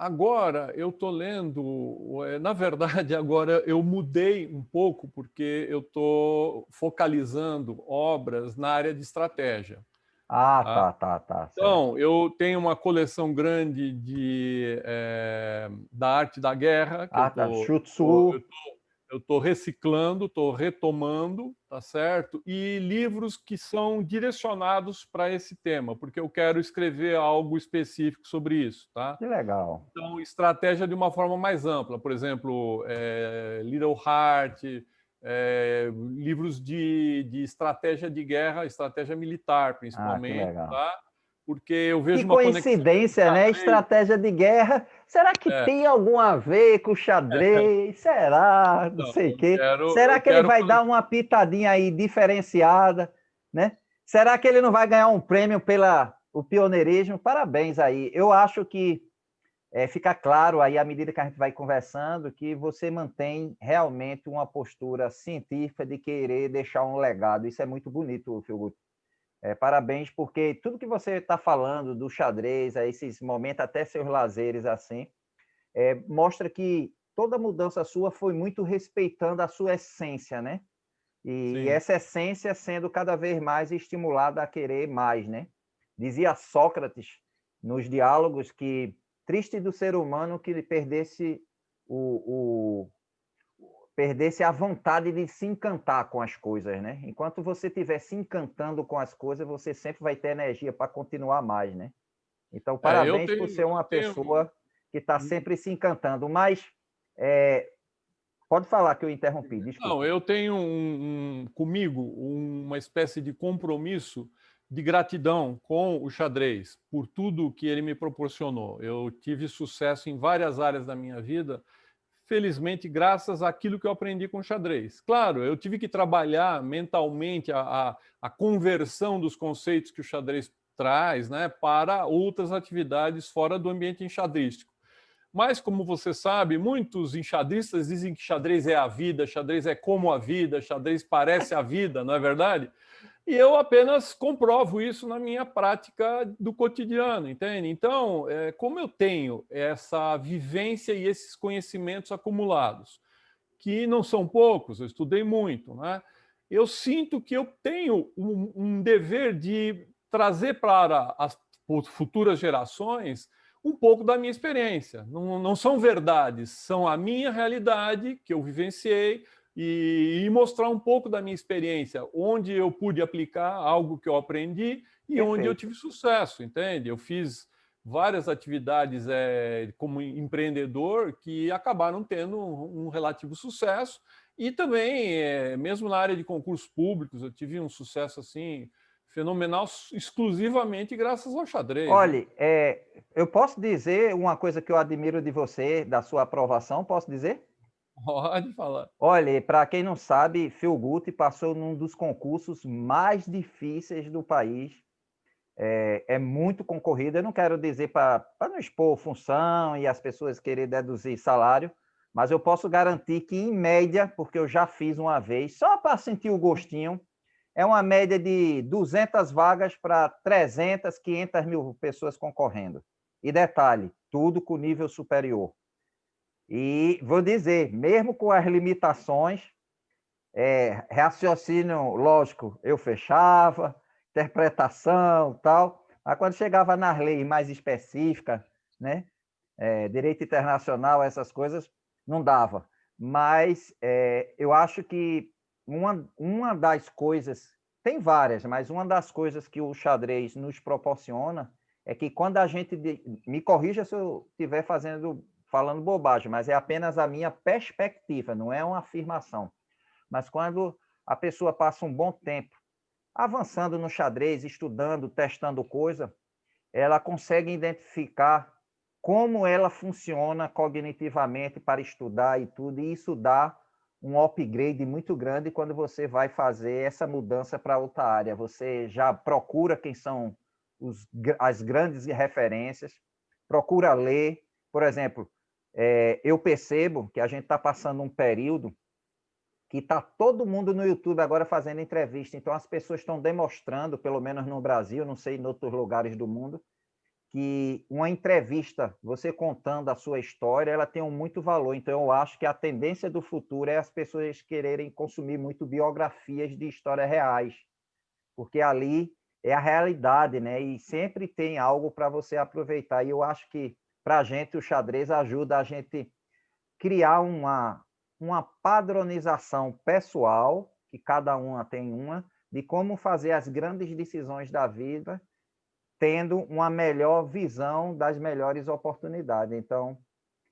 Agora eu estou lendo, na verdade, agora eu mudei um pouco, porque eu estou focalizando obras na área de estratégia. Tá. Então, eu tenho uma coleção grande da arte da guerra. Shutsu. eu estou reciclando, estou retomando, tá certo? E livros que são direcionados para esse tema, porque eu quero escrever algo específico sobre isso, tá? Que legal. Então, estratégia de uma forma mais ampla, por exemplo, Little Heart, livros de estratégia de guerra, estratégia militar, Ah, que principalmente, legal. tá? Porque eu Que vejo uma conexão com o coincidência, né? xadrez. Estratégia de guerra. Será que É, tem algum a ver com o xadrez? Será? Não então, sei o quê. eu Será que ele quero vai fazer. dar uma pitadinha aí diferenciada, né? Será que ele não vai ganhar um prêmio pela o pioneirismo? Parabéns aí. Eu acho que fica claro aí, à medida que a gente vai conversando, que você mantém realmente uma postura científica de querer deixar um legado. Isso é muito bonito, Phil. Parabéns, porque tudo que você está falando do xadrez, esses momentos, até seus lazeres assim, mostra que toda mudança sua foi muito respeitando a sua essência, né? E Sim. essa essência sendo cada vez mais estimulada a querer mais, né? Dizia Sócrates nos diálogos que triste do ser humano que ele perdesse a vontade de se encantar com as coisas, né? Enquanto você estiver se encantando com as coisas, você sempre vai ter energia para continuar mais, né? Então, Eu parabéns por tenho, ser uma eu tenho. pessoa que está sempre se encantando. Mas pode falar que eu interrompi, Não, desculpa. eu tenho comigo uma espécie de compromisso de gratidão com o xadrez por tudo que ele me proporcionou. Eu tive sucesso em várias áreas da minha vida, felizmente graças àquilo que eu aprendi com o xadrez. Claro, eu tive que trabalhar mentalmente a conversão dos conceitos que o xadrez traz, né, para outras atividades fora do ambiente enxadrístico. Mas, como você sabe, muitos enxadristas dizem que xadrez é a vida, xadrez é como a vida, xadrez parece a vida, não é verdade? E eu apenas comprovo isso na minha prática do cotidiano, entende? Então, como eu tenho essa vivência e esses conhecimentos acumulados, que não são poucos, eu estudei muito, né? Eu sinto que eu tenho um dever de trazer para as futuras gerações um pouco da minha experiência. Não são verdades, são a minha realidade que eu vivenciei e mostrar um pouco da minha experiência, onde eu pude aplicar algo que eu aprendi e onde eu Perfeito. tive sucesso, entende? Eu fiz várias atividades como empreendedor que acabaram tendo um relativo sucesso e também, mesmo na área de concursos públicos, eu tive um sucesso assim fenomenal exclusivamente graças ao xadrez, né? Olhe, eu posso dizer uma coisa que eu admiro de você, da sua aprovação, posso dizer? Pode falar. Olha, para quem não sabe, Phil Guti passou num dos concursos mais difíceis do país. É muito concorrido. Eu não quero dizer para não expor função e as pessoas querer deduzir salário, mas eu posso garantir que, em média, porque eu já fiz uma vez, só para sentir o gostinho, é uma média de 200 vagas para 300, 500 mil pessoas concorrendo. E detalhe, tudo com nível superior. E vou dizer, mesmo com as limitações, raciocínio lógico, eu fechava, interpretação, tal. Mas quando chegava nas leis mais específicas, né, direito internacional, essas coisas, não dava. Mas eu acho que uma das coisas, tem várias, mas uma das coisas que o xadrez nos proporciona é que quando a gente, me corrija se eu estiver falando bobagem, mas é apenas a minha perspectiva, não é uma afirmação. Mas quando a pessoa passa um bom tempo avançando no xadrez, estudando, testando coisa, ela consegue identificar como ela funciona cognitivamente para estudar e tudo, e isso dá um upgrade muito grande quando você vai fazer essa mudança para outra área. Você já procura quem são as grandes referências, procura ler. Por exemplo, eu percebo que a gente está passando um período que está todo mundo no YouTube agora fazendo entrevista. Então, as pessoas estão demonstrando, pelo menos no Brasil, não sei em outros lugares do mundo, que uma entrevista, você contando a sua história, ela tem muito valor. Então, eu acho que a tendência do futuro é as pessoas quererem consumir muito biografias de histórias reais, porque ali é a realidade, né? E sempre tem algo para você aproveitar. E eu acho que, para a gente, o xadrez ajuda a gente criar uma padronização pessoal, que cada uma tem uma, de como fazer as grandes decisões da vida, tendo uma melhor visão das melhores oportunidades. Então,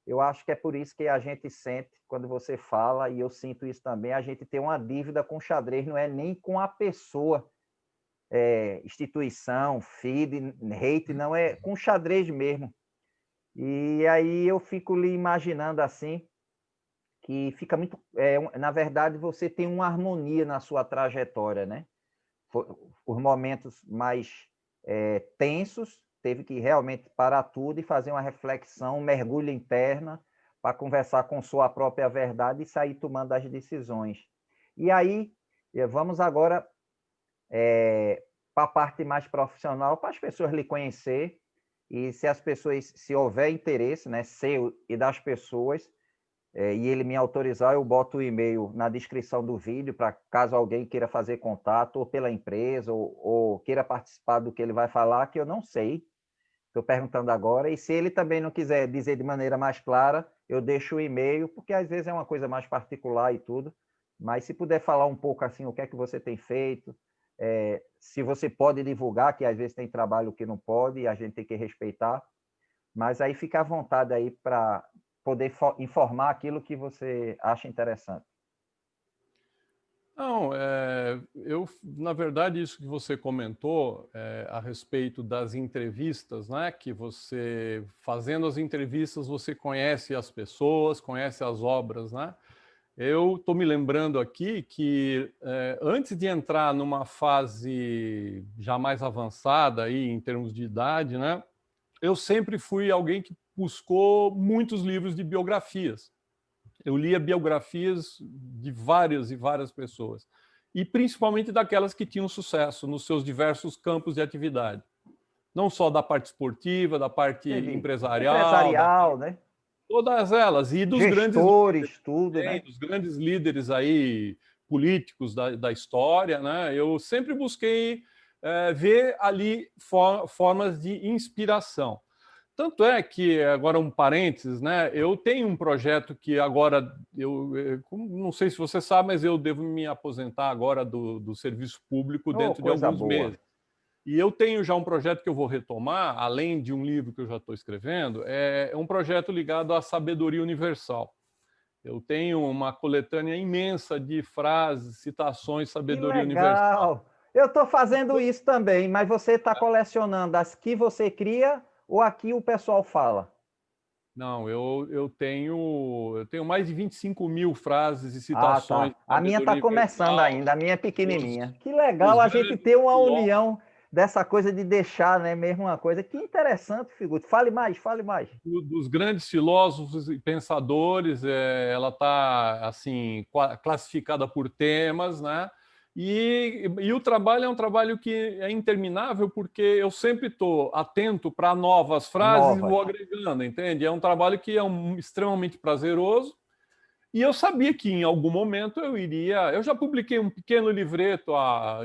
eu acho que é por isso que a gente sente, quando você fala, e eu sinto isso também, a gente tem uma dívida com o xadrez, não é nem com a pessoa, instituição, feed, hate, não, é com o xadrez mesmo. E aí eu fico lhe imaginando assim, que fica muito... na verdade, você tem uma harmonia na sua trajetória, né? Os momentos mais tensos, teve que realmente parar tudo e fazer uma reflexão, um mergulho interna, para conversar com sua própria verdade e sair tomando as decisões. E aí, vamos agora para a parte mais profissional, para as pessoas lhe conhecer, e se as pessoas, se houver interesse, né, seu e das pessoas, e ele me autorizar, eu boto o e-mail na descrição do vídeo, para caso alguém queira fazer contato, ou pela empresa, ou queira participar do que ele vai falar, que eu não sei, estou perguntando agora, e se ele também não quiser dizer de maneira mais clara, eu deixo o e-mail, porque às vezes é uma coisa mais particular e tudo, mas se puder falar um pouco assim, o que é que você tem feito, se você pode divulgar, que às vezes tem trabalho que não pode, e a gente tem que respeitar, mas aí fica à vontade aí para poder informar aquilo que você acha interessante. Não, na verdade, isso que você comentou a respeito das entrevistas, né? Que você, fazendo as entrevistas, você conhece as pessoas, conhece as obras, né? Eu estou me lembrando aqui que antes de entrar numa fase já mais avançada aí, em termos de idade, né? Eu sempre fui alguém que buscou muitos livros de biografias. Eu lia biografias de várias e várias pessoas, e principalmente daquelas que tinham sucesso nos seus diversos campos de atividade. Não só da parte esportiva, da parte Entendi. empresarial, Empresarial, né? todas elas, e dos grandes líderes, Gestores, tudo, né? dos grandes líderes aí políticos da história, né? Eu sempre busquei ver ali formas de inspiração. Tanto é que, agora um parênteses, né? Eu tenho um projeto que agora, não sei se você sabe, mas eu devo me aposentar agora do serviço público Oh, dentro de coisa alguns boa. meses. E eu tenho já um projeto que eu vou retomar, além de um livro que eu já estou escrevendo, é um projeto ligado à sabedoria universal. Eu tenho uma coletânea imensa de frases, citações, Que sabedoria universal. legal! Eu estou fazendo isso também, mas você está colecionando as que você cria ou aqui o pessoal fala? Não, eu tenho mais de 25 mil frases e Ah, citações tá. de A minha sabedoria está começando universal ainda, a minha é dos, pequenininha. Que dos legal a gente grandes ter uma filósofos, união dessa coisa de deixar, né, mesmo uma coisa. Que interessante, Figuto. Fale mais, fale mais. dos grandes filósofos e pensadores. Ela está assim classificada por temas, né? E o trabalho é um trabalho que é interminável, porque eu sempre estou atento para novas frases e Novas. vou agregando, entende? É um trabalho que é extremamente prazeroso. E eu sabia que em algum momento eu iria. Eu já publiquei um pequeno livreto,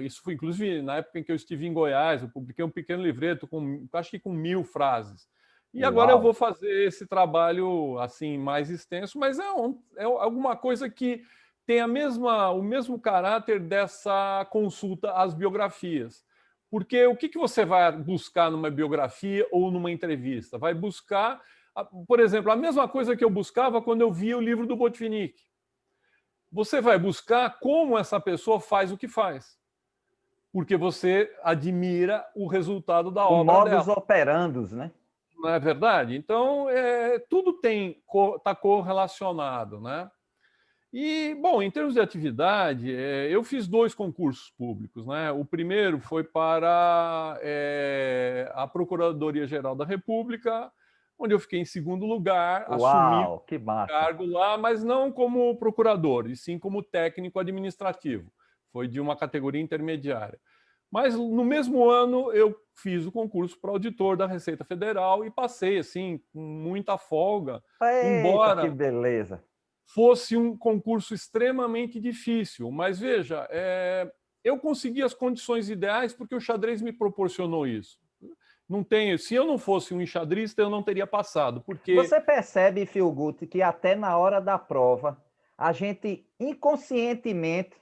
isso foi inclusive na época em que eu estive em Goiás, eu publiquei um pequeno livreto com, acho que com 1000 frases. E agora eu Uau! vou fazer esse trabalho assim mais extenso, mas é alguma coisa que tem o mesmo caráter dessa consulta às biografias. Porque o que você vai buscar numa biografia ou numa entrevista? Vai buscar, por exemplo, a mesma coisa que eu buscava quando eu via o livro do Botvinnik. Você vai buscar como essa pessoa faz o que faz, porque você admira o resultado da O obra dela. modus operandi, né? Não é verdade? Então, tudo está correlacionado, né? E, bom, em termos de atividade, eu fiz 2 concursos públicos, né? O primeiro foi para a Procuradoria-Geral da República, onde eu fiquei em segundo lugar, assumi Uau, que massa! cargo lá, mas não como procurador, e sim como técnico administrativo. Foi de uma categoria intermediária. Mas no mesmo ano eu fiz o concurso para auditor da Receita Federal e passei assim com muita folga, Eita, que embora beleza! fosse um concurso extremamente difícil. Mas veja, eu consegui as condições ideais porque o xadrez me proporcionou isso. Não tenho, se eu não fosse um enxadrista, eu não teria passado, porque Você percebe, Filguti, que até na hora da prova, a gente inconscientemente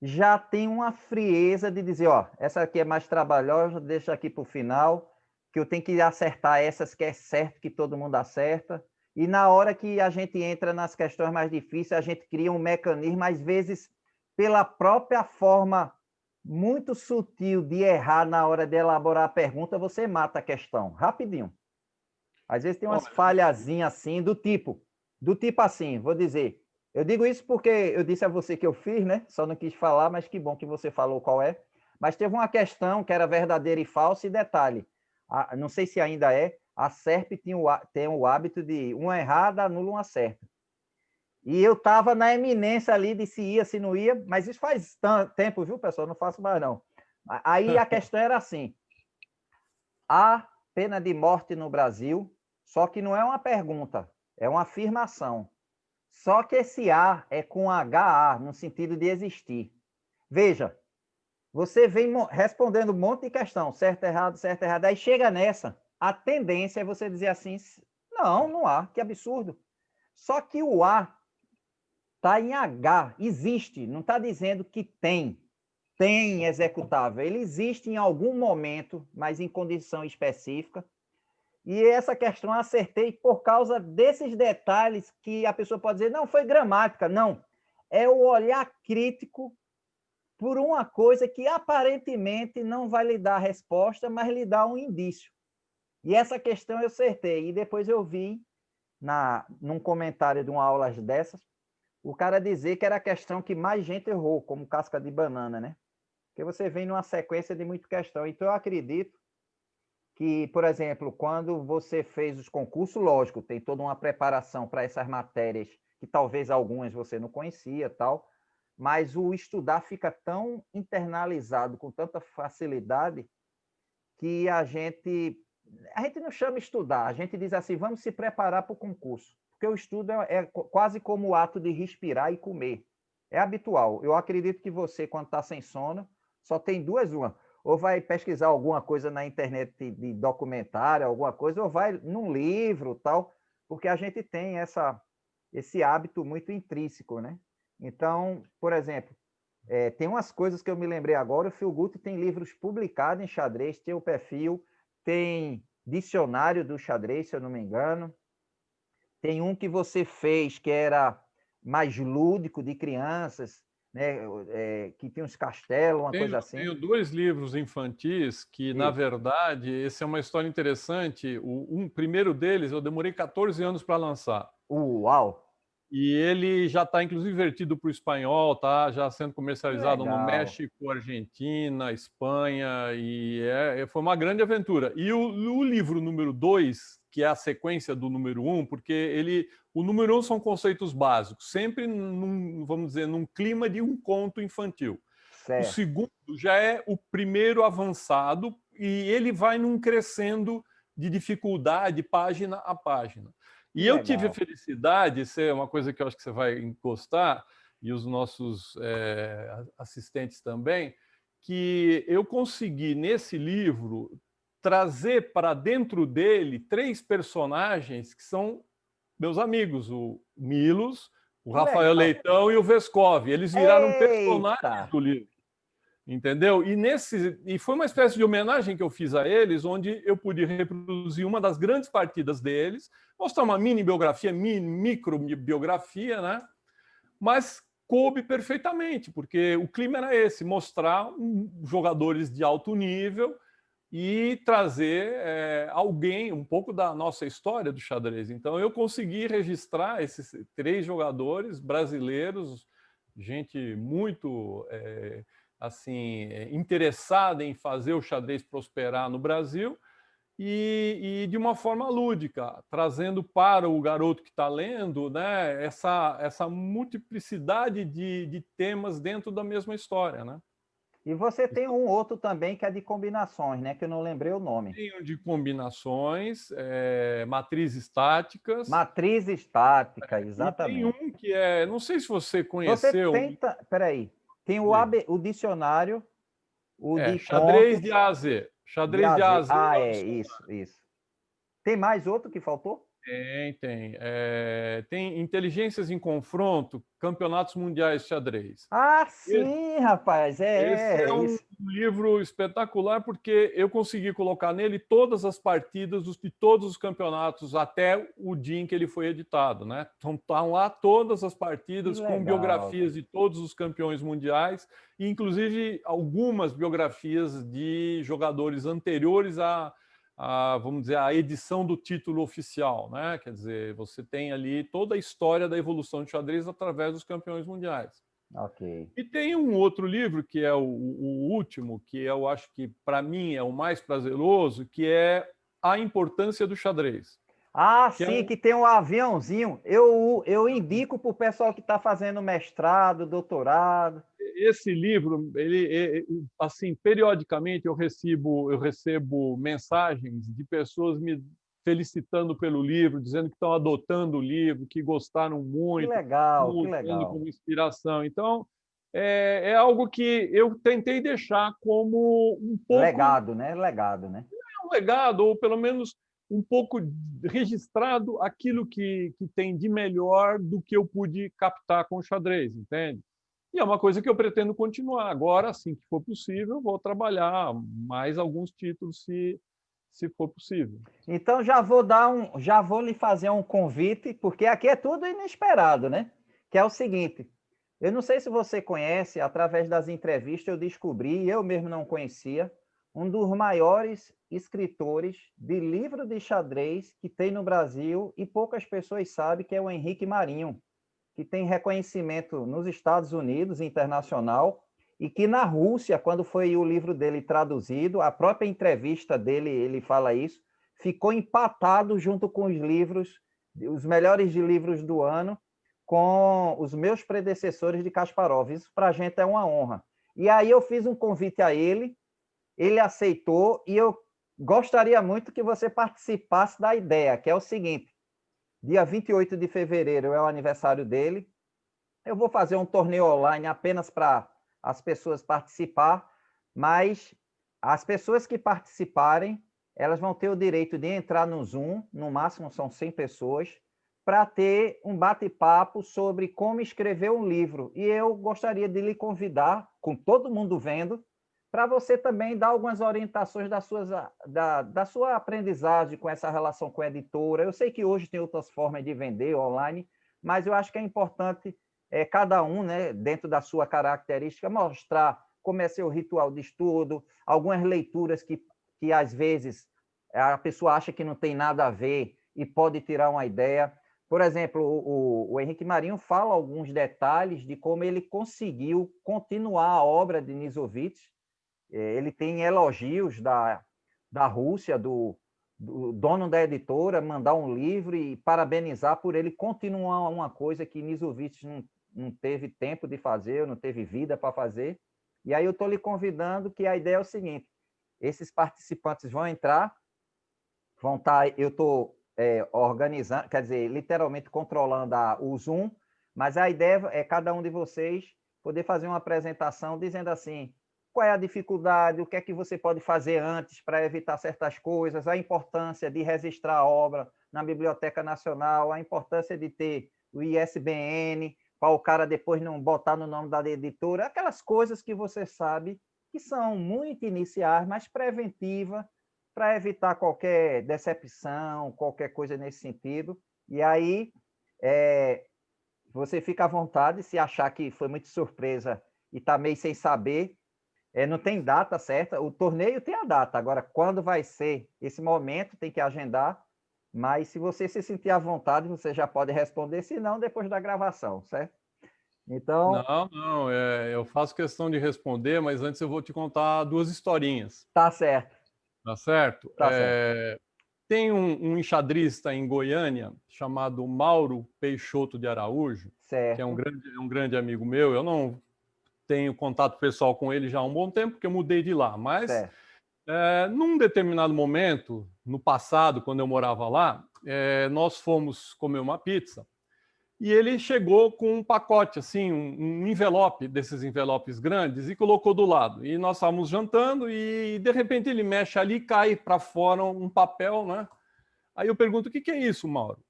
já tem uma frieza de dizer, ó, essa aqui é mais trabalhosa, deixa aqui para o final, que eu tenho que acertar essas que é certo que todo mundo acerta. E na hora que a gente entra nas questões mais difíceis, a gente cria um mecanismo, às vezes, pela própria forma muito sutil de errar na hora de elaborar a pergunta, você mata a questão, rapidinho. Às vezes tem umas falhazinhas assim, do tipo assim, vou dizer. Eu digo isso porque eu disse a você que eu fiz, né? Só não quis falar, mas que bom que você falou qual é. Mas teve uma questão que era verdadeira e falsa, e detalhe, não sei se ainda é, a SERP tem o hábito de uma errada anula uma certa. E eu estava na eminência ali de se ia, se não ia, mas isso faz tempo, viu, pessoal? Não faço mais, não. Aí a questão era assim: há pena de morte no Brasil, só que não é uma pergunta, é uma afirmação. Só que esse A é com HA, no sentido de existir. Veja, você vem respondendo um monte de questão, certo, errado, aí chega nessa, a tendência é você dizer assim, não, não há, que absurdo. Só que o A está em H, existe, não está dizendo que tem executável, ele existe em algum momento, mas em condição específica. E essa questão eu acertei por causa desses detalhes que a pessoa pode dizer, não, foi gramática. Não, é o olhar crítico por uma coisa que aparentemente não vai lhe dar resposta, mas lhe dá um indício. E essa questão eu acertei. E depois eu vi, num comentário de uma aula dessas, o cara dizer que era a questão que mais gente errou, como casca de banana, né? Porque você vem numa sequência de muita questão. Então eu acredito que, por exemplo, quando você fez os concursos, lógico, tem toda uma preparação para essas matérias, que talvez algumas você não conhecia, tal, mas o estudar fica tão internalizado, com tanta facilidade, que a gente não chama estudar, a gente diz assim, vamos se preparar para o concurso, porque o estudo é quase como o ato de respirar e comer. É habitual. Eu acredito que você, quando está sem sono, só tem uma: ou vai pesquisar alguma coisa na internet de documentário, alguma coisa, ou vai num livro, tal, porque a gente tem esse hábito muito intrínseco, né? Então, por exemplo, tem umas coisas que eu me lembrei agora, o Phil Gut tem livros publicados em xadrez, tem o perfil, tem dicionário do xadrez, se eu não me engano, tem um que você fez que era mais lúdico, de crianças, né? Que tinha uns castelos, uma coisa assim. Tenho dois livros infantis que, na verdade, esse é uma história interessante. O primeiro deles eu demorei 14 anos para lançar. Uau! E ele já está, inclusive, vertido para o espanhol, tá já sendo comercializado no México, Argentina, Espanha, e foi uma grande aventura. E o livro número 2, que é a sequência do número 1, porque o número 1 são conceitos básicos, sempre, vamos dizer, num clima de um conto infantil. Certo. O segundo já é o primeiro avançado, e ele vai num crescendo de dificuldade, página a página. E eu tive a felicidade, isso é uma coisa que eu acho que você vai encostar, e os nossos assistentes também, que eu consegui, nesse livro, trazer para dentro dele 3 personagens que são meus amigos, o Milos, o Rafael Leitão e o Vescov. Eles viraram personagens do livro. Entendeu? E foi uma espécie de homenagem que eu fiz a eles, onde eu pude reproduzir uma das grandes partidas deles, mostrar uma mini biografia, micro biografia, né? Mas coube perfeitamente, porque o clima era esse, mostrar jogadores de alto nível e trazer alguém, um pouco da nossa história do xadrez. Então eu consegui registrar esses 3 jogadores brasileiros, gente muito assim, interessada em fazer o xadrez prosperar no Brasil, e de uma forma lúdica, trazendo para o garoto que está lendo, né, essa multiplicidade de temas dentro da mesma história, né? E você tem um outro também que é de combinações, né? Que eu não lembrei o nome. Tem um de combinações, matrizes estáticas. Matriz estática, exatamente. E tem um que não sei se você conheceu. Você tenta, peraí, tem o dicionário, o de xadrez contos, de A a Z. Xadrez de A a Z. isso. Tem mais outro que faltou? Tem. Tem Inteligências em Confronto, Campeonatos Mundiais de Xadrez. Ah, sim, rapaz, Esse é um isso. livro espetacular porque eu consegui colocar nele todas as partidas de todos os campeonatos até o dia em que ele foi editado, né? Então estão lá todas as Que partidas com legal, biografias cara. de todos os campeões mundiais e inclusive algumas biografias de jogadores anteriores vamos dizer, a edição do título oficial, né? Quer dizer, você tem ali toda a história da evolução de xadrez através dos campeões mundiais. Ok. E tem um outro livro, que é o último, que eu acho que, para mim, é o mais prazeroso, que é A Importância do Xadrez. Ah, Que é sim, que tem um aviãozinho. Eu indico para o pessoal que está fazendo mestrado, doutorado. esse livro, assim, periodicamente eu recebo mensagens de pessoas me felicitando pelo livro, dizendo que estão adotando o livro, que gostaram Que muito, legal, que usando legal. como inspiração. Então, é algo que eu tentei deixar como um pouco Legado, né? Legado, né? um legado, ou pelo menos um pouco registrado aquilo que tem de melhor do que eu pude captar com o xadrez, entende? E é uma coisa que eu pretendo continuar. Agora, assim que for possível, vou trabalhar mais alguns títulos, se for possível. Então já vou lhe fazer um convite, porque aqui é tudo inesperado, né? Que é o seguinte, eu não sei se você conhece, através das entrevistas eu descobri, eu mesmo não conhecia, um dos maiores escritores de livro de xadrez que tem no Brasil e poucas pessoas sabem, que é o Henrique Marinho, que tem reconhecimento nos Estados Unidos, internacional, e que na Rússia, quando foi o livro dele traduzido, a própria entrevista dele, ele fala isso, ficou empatado junto com os livros, os melhores de livros do ano, com os meus predecessores de Kasparov. Isso para a gente é uma honra. E aí eu fiz um convite a ele aceitou, e eu gostaria muito que você participasse da ideia, que é o seguinte: dia 28 de fevereiro é o aniversário dele. Eu vou fazer um torneio online apenas para as pessoas participar, mas as pessoas que participarem, elas vão ter o direito de entrar no Zoom, no máximo são 100 pessoas, para ter um bate-papo sobre como escrever um livro. E eu gostaria de lhe convidar, com todo mundo vendo, para você também dar algumas orientações da sua aprendizagem com essa relação com a editora. Eu sei que hoje tem outras formas de vender online, mas eu acho que é importante cada um, né, dentro da sua característica, mostrar como é seu ritual de estudo, algumas leituras que às vezes a pessoa acha que não tem nada a ver e pode tirar uma ideia. Por exemplo, o Henrique Marinho fala alguns detalhes de como ele conseguiu continuar a obra de Nisovich. Ele tem elogios da Rússia, do dono da editora, mandar um livro e parabenizar por ele continuar uma coisa que Nisovich não teve tempo de fazer, não teve vida para fazer. E aí eu estou lhe convidando, que a ideia é o seguinte: esses participantes vão entrar, vão estar, eu estou organizando, quer dizer, literalmente controlando o Zoom, mas a ideia é cada um de vocês poder fazer uma apresentação dizendo assim: qual é a dificuldade, o que é que você pode fazer antes para evitar certas coisas, a importância de registrar a obra na Biblioteca Nacional, a importância de ter o ISBN, para o cara depois não botar no nome da editora, aquelas coisas que você sabe que são muito iniciais, mas preventiva, para evitar qualquer decepção, qualquer coisa nesse sentido. E aí, você fica à vontade, se achar que foi muito surpresa e está meio sem saber, não tem data certa, o torneio tem a data, agora quando vai ser esse momento tem que agendar, mas se você se sentir à vontade, você já pode responder, se não, depois da gravação, certo? Então, Não, eu faço questão de responder, mas antes eu vou te contar duas historinhas, tá certo, tá certo? tá certo, Tem um enxadrista em Goiânia chamado Mauro Peixoto de Araújo, que certo, é um grande amigo meu. Eu não tenho contato pessoal com ele já há um bom tempo, porque eu mudei de lá. Mas, certo, num determinado momento, no passado, quando eu morava lá, nós fomos comer uma pizza e ele chegou com um pacote, assim, um envelope, desses envelopes grandes, e colocou do lado. E nós estávamos jantando e, de repente, ele mexe ali e cai para fora um papel, né? Aí eu pergunto, o que é isso, Mauro?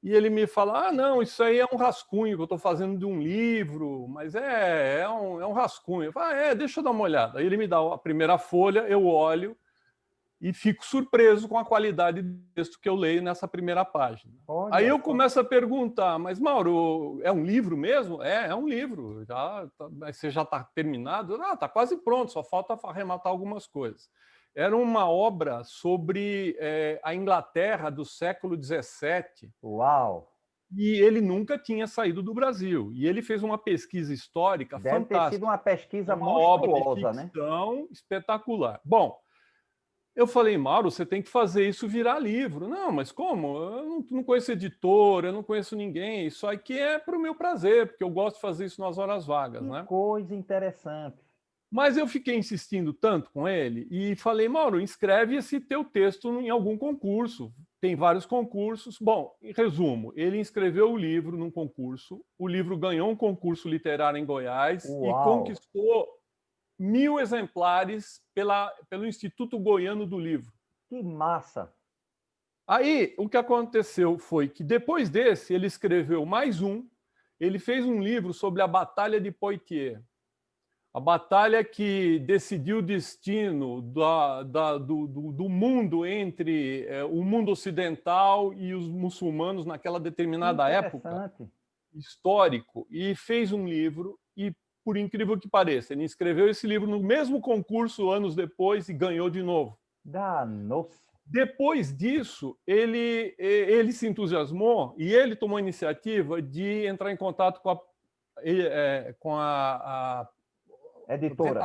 E ele me fala, não, isso aí é um rascunho que eu estou fazendo de um livro, mas é um rascunho. Eu falo, deixa eu dar uma olhada. Aí ele me dá a primeira folha, eu olho e fico surpreso com a qualidade do texto que eu leio nessa primeira página. Olha Aí eu só. começo a perguntar, mas Mauro, é um livro mesmo? É um livro. Mas você já está terminado? Está quase pronto, só falta arrematar algumas coisas. Era uma obra sobre a Inglaterra do século XVII. Uau! E ele nunca tinha saído do Brasil. E ele fez uma pesquisa histórica Deve ter sido fantástica. uma pesquisa Uma obra de monstruosa, né? ficção espetacular. Bom, eu falei, Mauro, você tem que fazer isso virar livro. Não, mas como? Eu não conheço editor, eu não conheço ninguém. Isso aqui é para o meu prazer, porque eu gosto de fazer isso nas horas vagas, Que né? coisa interessante. Mas eu fiquei insistindo tanto com ele e falei, Mauro, inscreve esse teu texto em algum concurso. Tem vários concursos. Bom, em resumo, ele inscreveu o livro num concurso, o livro ganhou um concurso literário em Goiás e Uau! conquistou 1.000 exemplares pelo Instituto Goiano do Livro. Que massa! Aí, o que aconteceu foi que depois desse, ele escreveu mais um, ele fez um livro sobre a Batalha de Poitiers. A batalha que decidiu o destino do mundo entre o mundo ocidental e os muçulmanos naquela determinada época, histórico, e fez um livro, e por incrível que pareça, ele escreveu esse livro no mesmo concurso anos depois e ganhou de novo. Danou-se. Depois disso, ele se entusiasmou e ele tomou a iniciativa de entrar em contato com a Editora.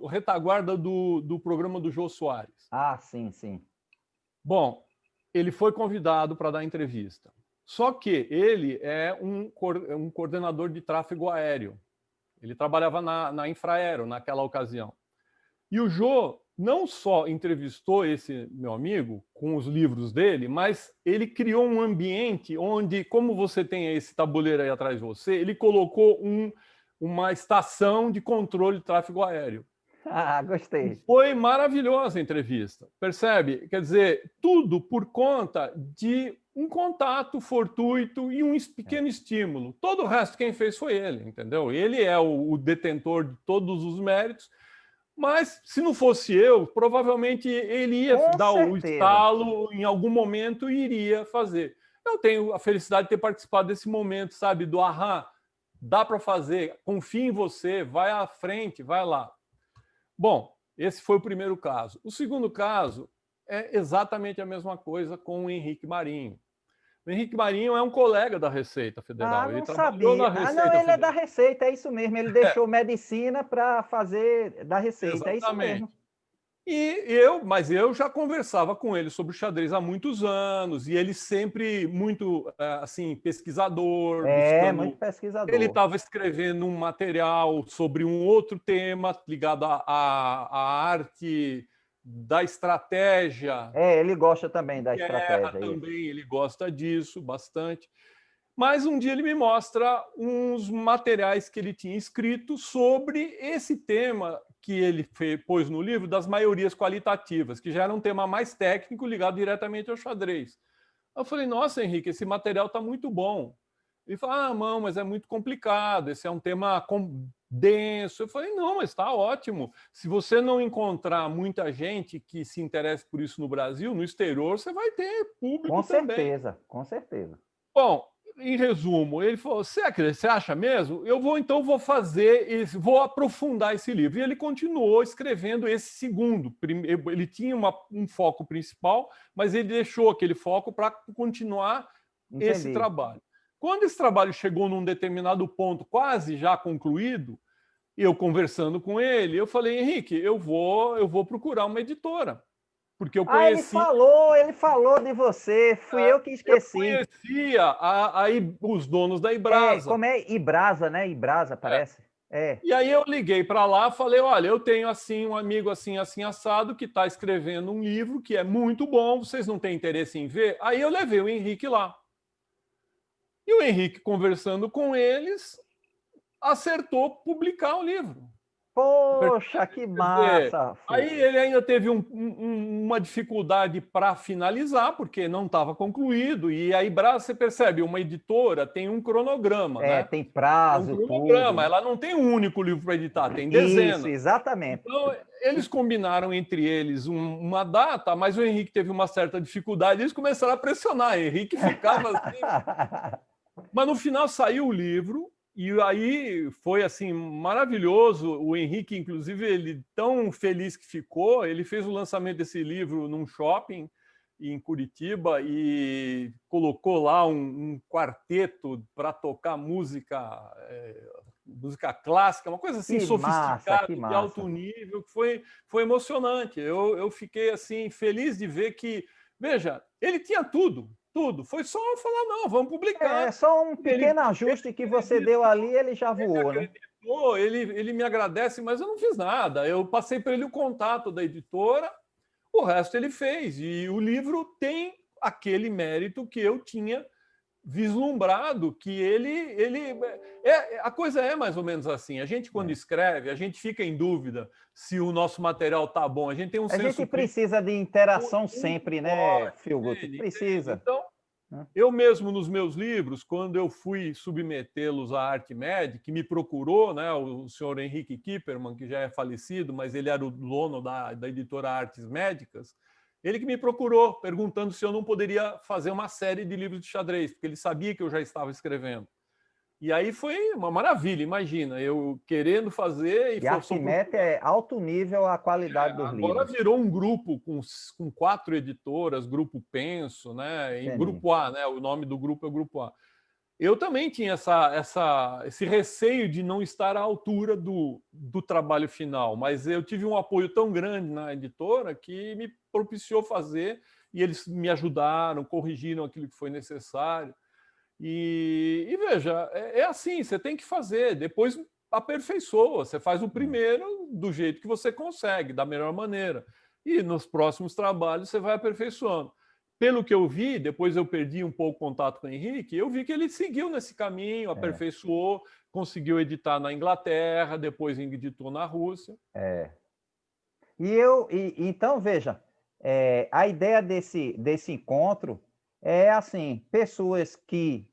retaguarda do programa do Jô Soares. Ah, sim, sim. Bom, ele foi convidado para dar entrevista. Só que ele é um coordenador de tráfego aéreo. Ele trabalhava na Infraero naquela ocasião. E o Jô não só entrevistou esse meu amigo com os livros dele, mas ele criou um ambiente onde, como você tem esse tabuleiro aí atrás de você, ele colocou uma estação de controle de tráfego aéreo. Ah, gostei. Foi maravilhosa a entrevista, percebe? Quer dizer, tudo por conta de um contato fortuito e um pequeno estímulo. Todo o resto quem fez foi ele, entendeu? Ele é o detentor de todos os méritos, mas se não fosse eu, provavelmente ele ia dar o estalo em algum momento e iria fazer. Eu tenho a felicidade de ter participado desse momento, sabe? Do aham, dá para fazer, confia em você, vai à frente, vai lá. Bom, esse foi o primeiro caso. O segundo caso é exatamente a mesma coisa com o Henrique Marinho. O Henrique Marinho é um colega da Receita Federal. Ele trabalhou na Receita Federal. Ele é da Receita, é isso mesmo. Ele deixou medicina para fazer da Receita, exatamente. É isso mesmo. Mas eu já conversava com ele sobre xadrez há muitos anos, e ele sempre muito, assim, pesquisador. Muito pesquisador. Ele estava escrevendo um material sobre um outro tema ligado à arte da estratégia. Ele gosta também da estratégia. Também, ele gosta disso bastante. Mas um dia ele me mostra uns materiais que ele tinha escrito sobre esse tema que ele pôs no livro das maiorias qualitativas, que já era um tema mais técnico ligado diretamente ao xadrez. Eu falei, nossa, Henrique, esse material está muito bom. Ele falou, não, mas é muito complicado, esse é um tema denso. Eu falei, não, mas está ótimo. Se você não encontrar muita gente que se interesse por isso no Brasil, no exterior, você vai ter público também. Com certeza, com certeza. Bom, em resumo, ele falou, você acha mesmo? Então vou fazer, vou aprofundar esse livro. E ele continuou escrevendo esse segundo. Ele tinha um foco principal, mas ele deixou aquele foco para continuar esse trabalho. Quando esse trabalho chegou num determinado ponto, quase já concluído, eu conversando com ele, eu falei, Henrique, eu vou procurar uma editora. Porque eu conheci... ele falou de você, fui eu que esqueci. Eu conhecia os donos da Ibrasa. Como é Ibrasa, né? Ibrasa, parece. E aí eu liguei para lá, falei, olha, eu tenho assim um amigo assim assado que está escrevendo um livro que é muito bom, vocês não têm interesse em ver? Aí eu levei o Henrique lá. E o Henrique, conversando com eles, acertou publicar o livro. Poxa, que Quer dizer, massa, aí Fulvio. ele ainda teve uma dificuldade para finalizar, porque não estava concluído, e aí você percebe, uma editora tem um cronograma, É, né? tem Tem um prazo, tudo, cronograma, né? ela não tem um único livro para editar, tem Isso, dezenas. exatamente. Então, eles combinaram entre eles uma data, mas o Henrique teve uma certa dificuldade, eles começaram a pressionar. O Henrique ficava assim. Mas no final saiu o livro, e aí foi assim maravilhoso. O Henrique, inclusive, ele tão feliz que ficou, ele fez o lançamento desse livro num shopping em Curitiba e colocou lá um quarteto para tocar música clássica, uma coisa assim Que massa, sofisticada, que de alto massa. nível, que foi emocionante. Eu fiquei assim feliz de ver que, veja, ele tinha tudo, tudo. Foi só falar, não, vamos publicar. É só um Ele, pequeno ele ajuste que você deu acreditou, ali, ele já voou, né? ele me agradece, mas eu não fiz nada. Eu passei para ele o contato da editora, o resto ele fez. E o livro tem aquele mérito que eu tinha vislumbrado, que a coisa é mais ou menos assim. A gente, quando É. escreve, a gente fica em dúvida se o nosso material tá bom. A gente tem um A gente senso crítico precisa de interação muito sempre, né, forte, Filgut? entende? Precisa, Então, né? eu mesmo, nos meus livros, quando eu fui submetê-los à ArtMed, que me procurou, né, o senhor Henrique Kipperman, que já é falecido, mas ele era o dono da editora Artes Médicas, ele que me procurou, perguntando se eu não poderia fazer uma série de livros de xadrez, porque ele sabia que eu já estava escrevendo. E aí foi uma maravilha, imagina, eu querendo fazer e E sou Arquimedes procurado. é alto nível a qualidade dos Agora livros. virou um grupo com 4 editoras, Grupo Penso, né? Em Entendi. Grupo A, né? O nome do grupo é Grupo A. Eu também tinha esse receio de não estar à altura do trabalho final, mas eu tive um apoio tão grande na editora que me propiciou fazer, e eles me ajudaram, corrigiram aquilo que foi necessário. E veja, é assim, você tem que fazer, depois aperfeiçoa, você faz o É. primeiro do jeito que você consegue, da melhor maneira. E nos próximos trabalhos você vai aperfeiçoando. Pelo que eu vi, depois eu perdi um pouco o contato com o Henrique, eu vi que ele seguiu nesse caminho, É. aperfeiçoou, conseguiu editar na Inglaterra, depois editou na Rússia. É. Então, veja, a ideia desse encontro é assim, pessoas que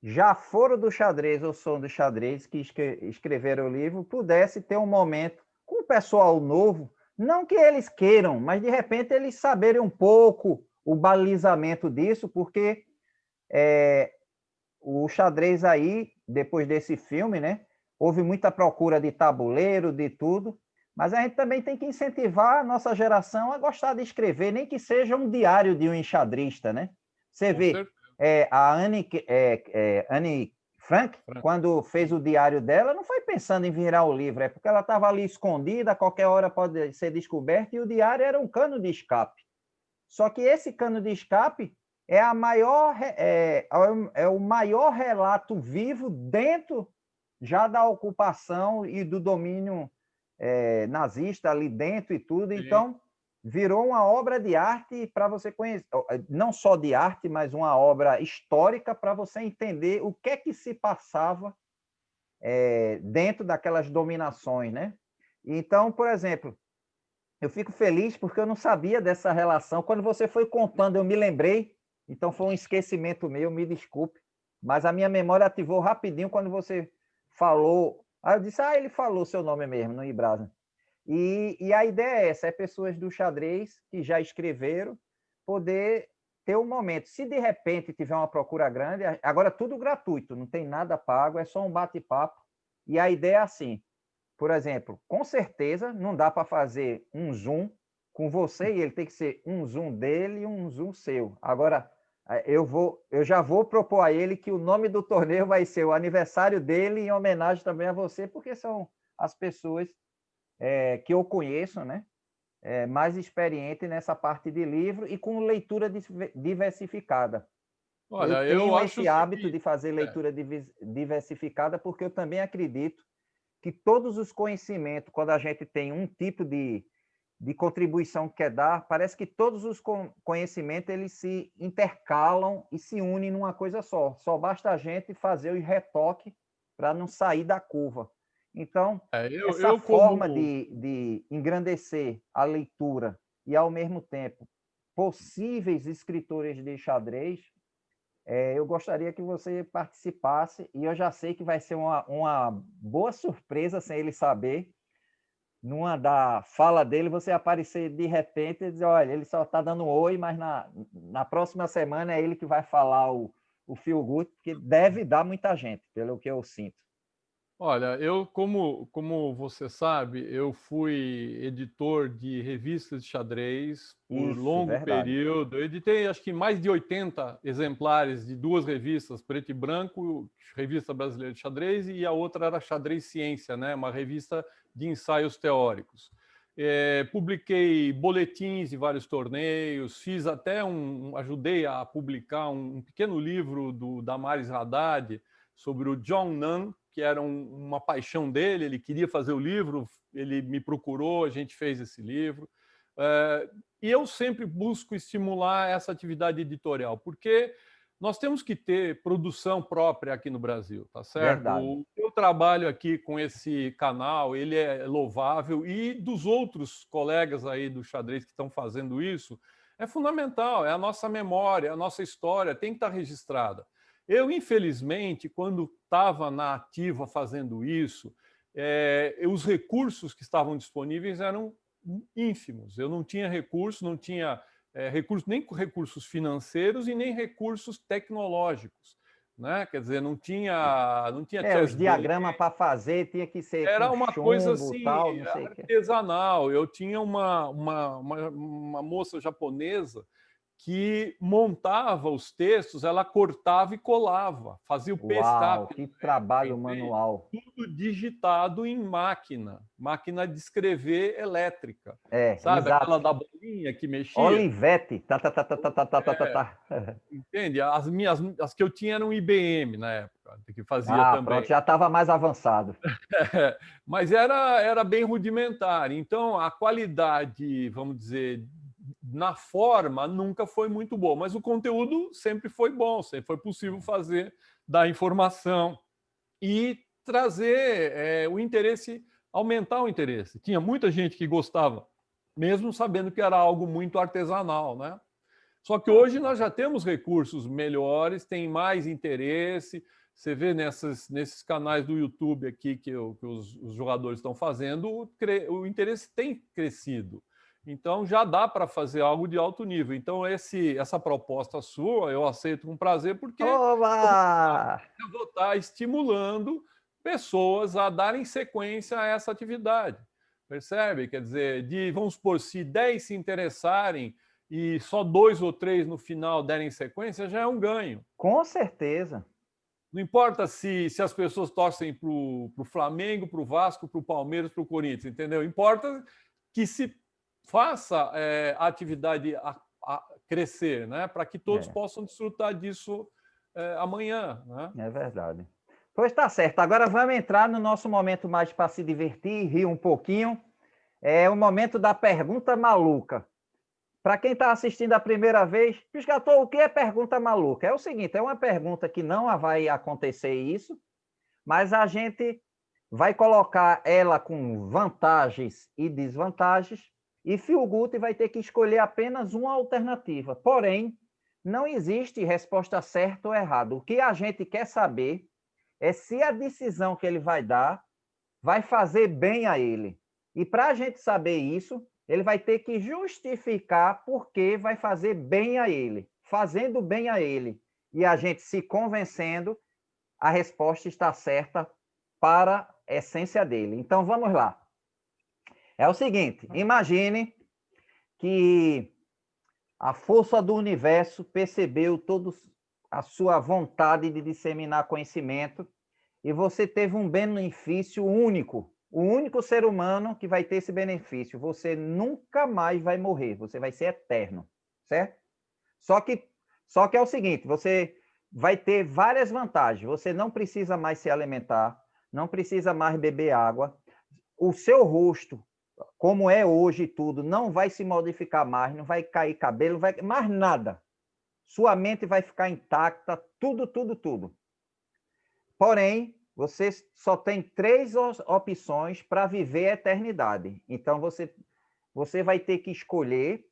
já foram do xadrez ou são do xadrez, que escreveram o livro, pudesse ter um momento com o pessoal novo, não que eles queiram, mas de repente eles saberem um pouco o balizamento disso, porque o xadrez aí, depois desse filme, né, houve muita procura de tabuleiro, de tudo, mas a gente também tem que incentivar a nossa geração a gostar de escrever, nem que seja um diário de um enxadrista, né? Você Com vê, certeza. a Anne Frank, quando fez o diário dela, não foi pensando em virar o livro, é porque ela estava ali escondida, a qualquer hora pode ser descoberta, e o diário era um cano de escape. Só que esse cano de escape é o maior relato vivo dentro já da ocupação e do domínio nazista ali dentro e tudo. Sim. Então, virou uma obra de arte para você conhecer, não só de arte, mas uma obra histórica para você entender o que é que se passava dentro daquelas dominações, né? Então, por exemplo, eu fico feliz porque eu não sabia dessa relação. Quando você foi contando, eu me lembrei. Então foi um esquecimento meu, me desculpe. Mas a minha memória ativou rapidinho quando você falou. Aí eu disse, ele falou seu nome mesmo, no Ibrasa. E a ideia é essa, é pessoas do xadrez que já escreveram poder ter um momento. Se de repente tiver uma procura grande, agora tudo gratuito, não tem nada pago, é só um bate-papo. E a ideia é assim, por exemplo, com certeza não dá para fazer um Zoom com você e ele tem que ser um Zoom dele e um Zoom seu. Agora, eu já vou propor a ele que o nome do torneio vai ser o aniversário dele em homenagem também a você, porque são as pessoas que eu conheço, né? Mais experiente nessa parte de livro e com leitura diversificada. Eu Olha, eu tenho acho o esse hábito seguinte. de fazer leitura diversificada porque eu também acredito que todos os conhecimentos, quando a gente tem um tipo de contribuição que quer dar, parece que todos os conhecimentos eles se intercalam e se unem numa coisa só. Só basta a gente fazer o retoque para não sair da curva. Então, essa Eu forma como de engrandecer a leitura e, ao mesmo tempo, possíveis escritores de xadrez, eu gostaria que você participasse, e eu já sei que vai ser uma boa surpresa, sem ele saber, numa da fala dele, você aparecer de repente e dizer, olha, ele só está dando um oi, mas na próxima semana é ele que vai falar o Feel Good, porque deve dar muita gente, pelo que eu sinto. Olha, eu, como você sabe, eu fui editor de revistas de xadrez por Isso, longo verdade. período. Eu editei, acho que mais de 80 exemplares de duas revistas, preto e branco, Revista Brasileira de Xadrez, e a outra era Xadrez Ciência, né? Uma revista de ensaios teóricos. Publiquei boletins de vários torneios, fiz até ajudei a publicar um pequeno livro do Damaris Haddad sobre o John Nunn, que era uma paixão dele, ele queria fazer o livro, ele me procurou, a gente fez esse livro. E eu sempre busco estimular essa atividade editorial, porque nós temos que ter produção própria aqui no Brasil, tá certo? Verdade. O meu trabalho aqui com esse canal, ele é louvável, e dos outros colegas aí do xadrez que estão fazendo isso, é fundamental, é a nossa memória, a nossa história tem que estar registrada. Eu, infelizmente, quando estava na ativa fazendo isso, os recursos que estavam disponíveis eram ínfimos. Eu não tinha recursos, não tinha nem recursos financeiros e nem recursos tecnológicos. Né? Quer dizer, não tinha Os chessbase. diagramas para fazer tinha que ser Era com uma coisa chumbo, assim, tal, não sei o quê. artesanal. Eu tinha uma moça japonesa que montava os textos, ela cortava e colava, fazia o Uau, pestap, que trabalho entende? manual. Tudo digitado em máquina de escrever elétrica. Sabe? Aquela Exato. da bolinha que mexia? Olivetti, tá, tá, tá, tá, tá, tá, tá, tá, tá, É, tá. entende? As que eu tinha eram IBM na época, que fazia Ah, pronto, também. já estava mais avançado. Mas era bem rudimentar. Então, a qualidade, vamos dizer, na forma, nunca foi muito boa, mas o conteúdo sempre foi bom, sempre foi possível fazer, dar informação e trazer o interesse, aumentar o interesse. Tinha muita gente que gostava, mesmo sabendo que era algo muito artesanal, né? Só que hoje nós já temos recursos melhores, tem mais interesse. Você vê nesses canais do YouTube aqui que os jogadores estão fazendo, o interesse tem crescido. Então já dá para fazer algo de alto nível. Então essa proposta sua eu aceito com prazer, porque Oba! eu vou estar estimulando pessoas a darem sequência a essa atividade. Percebe? Quer dizer, vamos supor, se 10 se interessarem e só 2 ou 3 no final derem sequência, já é um ganho. Com certeza. Não importa se as pessoas torcem para o Flamengo, para o Vasco, para o Palmeiras, para o Corinthians, entendeu? Importa que se faça a atividade a crescer, né? Para que todos possam desfrutar disso amanhã. Né? É verdade. Pois está certo. Agora vamos entrar no nosso momento mais para se divertir, rir um pouquinho. É o momento da pergunta maluca. Para quem está assistindo a primeira vez, Piscator, o que é pergunta maluca? É o seguinte, é uma pergunta que não vai acontecer isso, mas a gente vai colocar ela com vantagens e desvantagens, e Phil Gut vai ter que escolher apenas uma alternativa. Porém, não existe resposta certa ou errada. O que a gente quer saber é se a decisão que ele vai dar vai fazer bem a ele. E para a gente saber isso, ele vai ter que justificar por que vai fazer bem a ele. Fazendo bem a ele e a gente se convencendo, a resposta está certa para a essência dele. Então vamos lá. É o seguinte: imagine que a força do universo percebeu toda a sua vontade de disseminar conhecimento e você teve um benefício único. O único ser humano que vai ter esse benefício. Você nunca mais vai morrer, você vai ser eterno, certo? Só que é o seguinte, você vai ter várias vantagens. Você não precisa mais se alimentar, não precisa mais beber água. O seu rosto, como é hoje tudo, não vai se modificar mais, não vai cair cabelo, vai mais nada. Sua mente vai ficar intacta, tudo, tudo, tudo. Porém, você só tem 3 opções para viver a eternidade. Então, você vai ter que escolher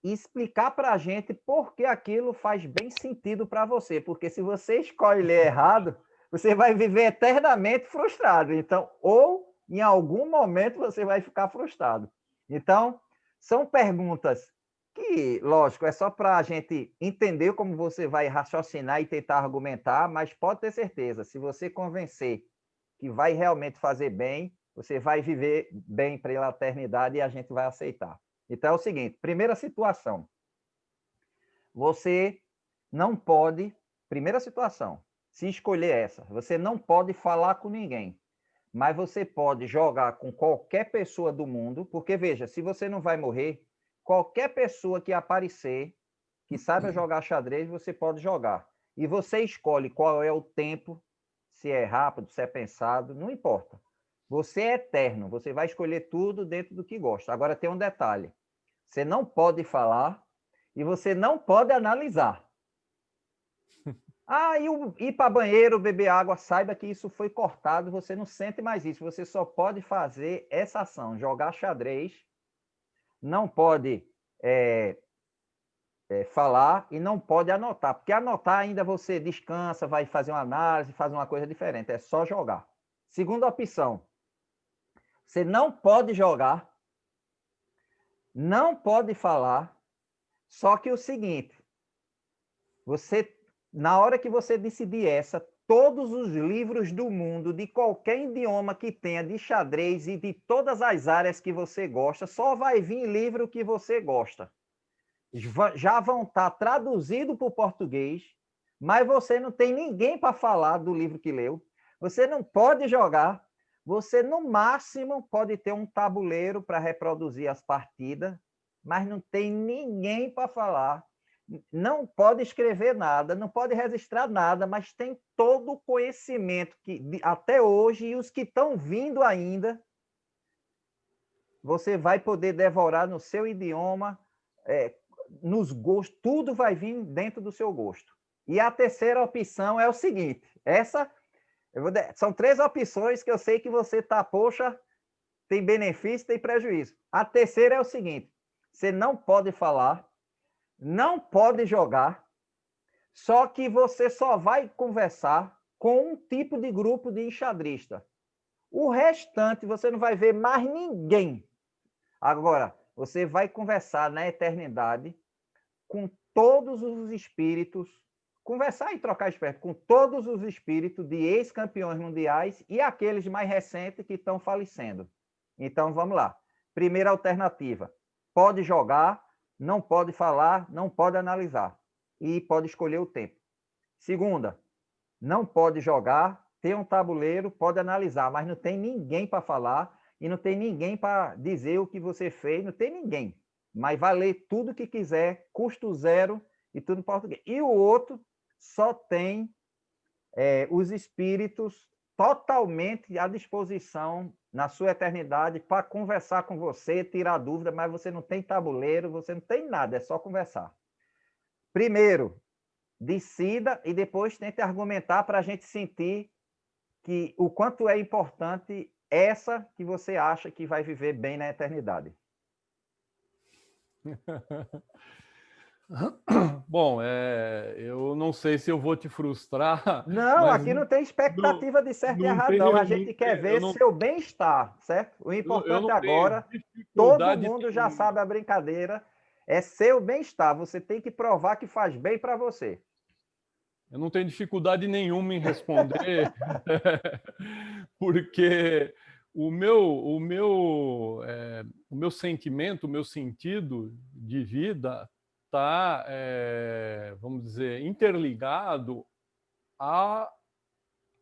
e explicar para a gente por que aquilo faz bem sentido para você. Porque se você escolher errado, você vai viver eternamente frustrado. Então, ou em algum momento você vai ficar frustrado. Então, são perguntas que, lógico, é só para a gente entender como você vai raciocinar e tentar argumentar, mas pode ter certeza, se você convencer que vai realmente fazer bem, você vai viver bem pela eternidade e a gente vai aceitar. Então é o seguinte, primeira situação, você não pode, primeira situação, se escolher essa, você não pode falar com ninguém, mas você pode jogar com qualquer pessoa do mundo, porque veja, se você não vai morrer, qualquer pessoa que aparecer, que saiba jogar xadrez, você pode jogar. E você escolhe qual é o tempo, se é rápido, se é pensado, não importa. Você é eterno, você vai escolher tudo dentro do que gosta. Agora tem um detalhe: você não pode falar e você não pode analisar. Ah, ir para banheiro, beber água, saiba que isso foi cortado, você não sente mais isso. Você só pode fazer essa ação, jogar xadrez, não pode falar e não pode anotar, porque anotar ainda você descansa, vai fazer uma análise, faz uma coisa diferente, é só jogar. Segunda opção, você não pode jogar, não pode falar, só que o seguinte, você, na hora que você decidir essa, todos os livros do mundo, de qualquer idioma que tenha de xadrez e de todas as áreas que você gosta, só vai vir livro que você gosta. Já vão estar traduzidos para o português, mas você não tem ninguém para falar do livro que leu. Você não pode jogar. Você, no máximo, pode ter um tabuleiro para reproduzir as partidas, mas não tem ninguém para falar. Não pode escrever nada, não pode registrar nada, mas tem todo o conhecimento que até hoje e os que estão vindo ainda, você vai poder devorar no seu idioma, nos gostos, tudo vai vir dentro do seu gosto. E a terceira opção é o seguinte, são 3 opções que eu sei que você está, poxa, tem benefício, tem prejuízo. A terceira é o seguinte, você não pode falar, não pode jogar, só que você só vai conversar com um tipo de grupo de enxadrista. O restante você não vai ver mais ninguém. Agora, você vai conversar na eternidade com todos os espíritos, conversar e trocar espírito com todos os espíritos de ex-campeões mundiais e aqueles mais recentes que estão falecendo. Então, vamos lá. Primeira alternativa, pode jogar, não pode falar, não pode analisar e pode escolher o tempo. Segunda, não pode jogar, tem um tabuleiro, pode analisar, mas não tem ninguém para falar e não tem ninguém para dizer o que você fez, não tem ninguém. Mas vai ler tudo que quiser, custo zero e tudo em português. E o outro só tem os espíritos totalmente à disposição na sua eternidade para conversar com você, tirar dúvida, mas você não tem tabuleiro, você não tem nada, é só conversar. Primeiro, decida e depois tente argumentar para a gente sentir que o quanto é importante essa que você acha que vai viver bem na eternidade. Bom, eu não sei se eu vou te frustrar. Não, Mas aqui não tem expectativa de certo e errado, não. A gente quer ver seu bem-estar, certo? O importante agora, todo mundo já sabe a brincadeira, é seu bem-estar. Você tem que provar que faz bem para você. Eu não tenho dificuldade nenhuma em responder, porque o meu sentimento, o meu sentido de vida está, vamos dizer, interligado a,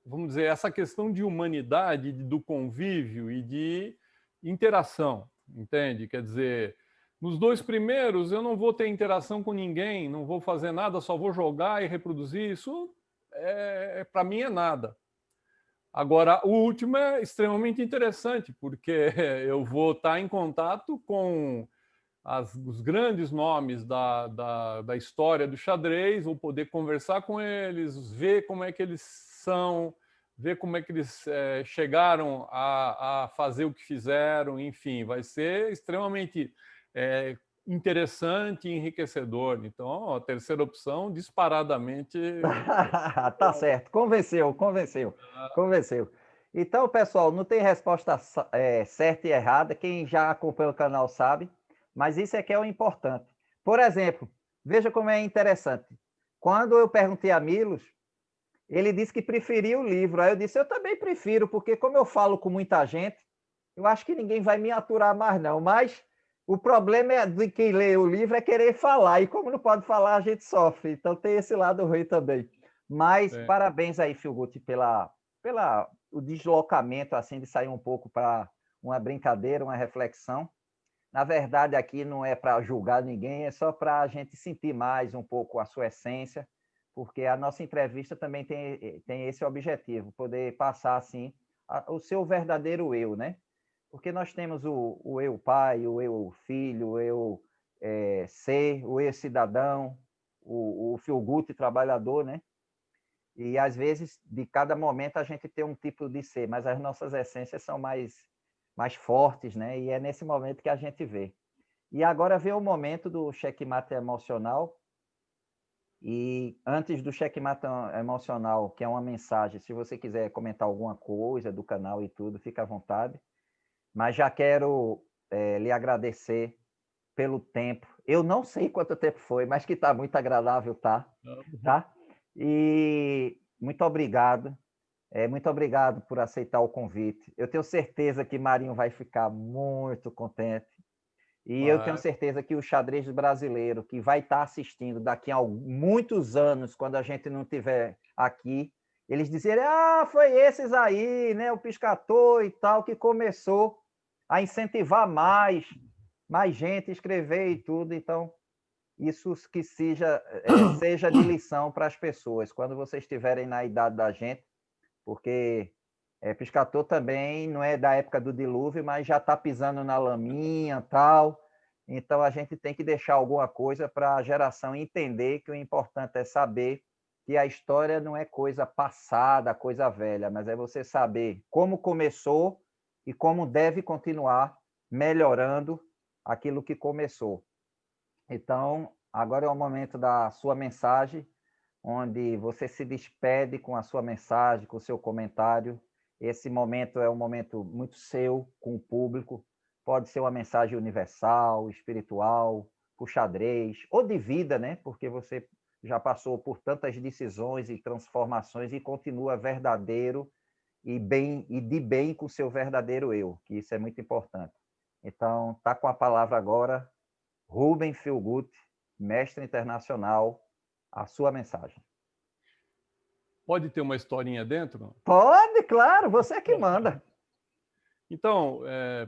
vamos dizer, essa questão de humanidade, do convívio e de interação, entende? Quer dizer, nos 2 primeiros eu não vou ter interação com ninguém, não vou fazer nada, só vou jogar e reproduzir. Isso, para mim, é nada. Agora, o último é extremamente interessante, porque eu vou estar em contato com os grandes nomes da história do xadrez, vou poder conversar com eles, ver como é que eles são, ver como é que eles chegaram a fazer o que fizeram, enfim, vai ser extremamente interessante e enriquecedor. Então, a terceira opção, disparadamente... Tá certo, convenceu, convenceu, convenceu. Então, pessoal, não tem resposta certa e errada, quem já acompanha o canal sabe, mas isso é que é o importante. Por exemplo, veja como é interessante. Quando eu perguntei a Milos, ele disse que preferia o livro. Aí eu disse, eu também prefiro, porque como eu falo com muita gente, eu acho que ninguém vai me aturar mais, não. Mas o problema de quem lê o livro é querer falar. E como não pode falar, a gente sofre. Então tem esse lado ruim também. Mas parabéns aí, Filguti, pela o deslocamento, assim, de sair um pouco para uma brincadeira, uma reflexão. Na verdade, aqui não é para julgar ninguém, é só para a gente sentir mais um pouco a sua essência, porque a nossa entrevista também tem esse objetivo, poder passar assim o seu verdadeiro eu, né? Porque nós temos o eu pai, o eu filho, o eu ser, o eu cidadão, o Filguti trabalhador, né? E às vezes, de cada momento, a gente tem um tipo de ser, mas as nossas essências são mais fortes, né? E é nesse momento que a gente vê. E agora vem o momento do checkmate emocional. E antes do checkmate emocional, que é uma mensagem, se você quiser comentar alguma coisa do canal e tudo, fica à vontade. Mas já quero lhe agradecer pelo tempo. Eu não sei quanto tempo foi, mas que está muito agradável, tá? E muito obrigado. Muito obrigado por aceitar o convite. Eu tenho certeza que Marinho vai ficar muito contente. E eu tenho certeza que o xadrez brasileiro, que vai estar assistindo daqui a muitos anos, quando a gente não estiver aqui, eles dizerem, foi esses aí, né, o Piscator e tal, que começou a incentivar mais gente a escrever e tudo. Então, isso que seja de lição para as pessoas, quando vocês estiverem na idade da gente, porque Piscator também não é da época do dilúvio, mas já está pisando na laminha tal. Então, a gente tem que deixar alguma coisa para a geração entender que o importante é saber que a história não é coisa passada, coisa velha, mas é você saber como começou e como deve continuar melhorando aquilo que começou. Então, agora é o momento da sua mensagem, onde você se despede com a sua mensagem, com o seu comentário. Esse momento é um momento muito seu, com o público. Pode ser uma mensagem universal, espiritual, por xadrez, ou de vida, né? Porque você já passou por tantas decisões e transformações e continua verdadeiro e de bem com o seu verdadeiro eu, que isso é muito importante. Então, está com a palavra agora, Rubem Filguti, mestre internacional, a sua mensagem. Pode ter uma historinha dentro? Pode, claro, você é que manda. Então,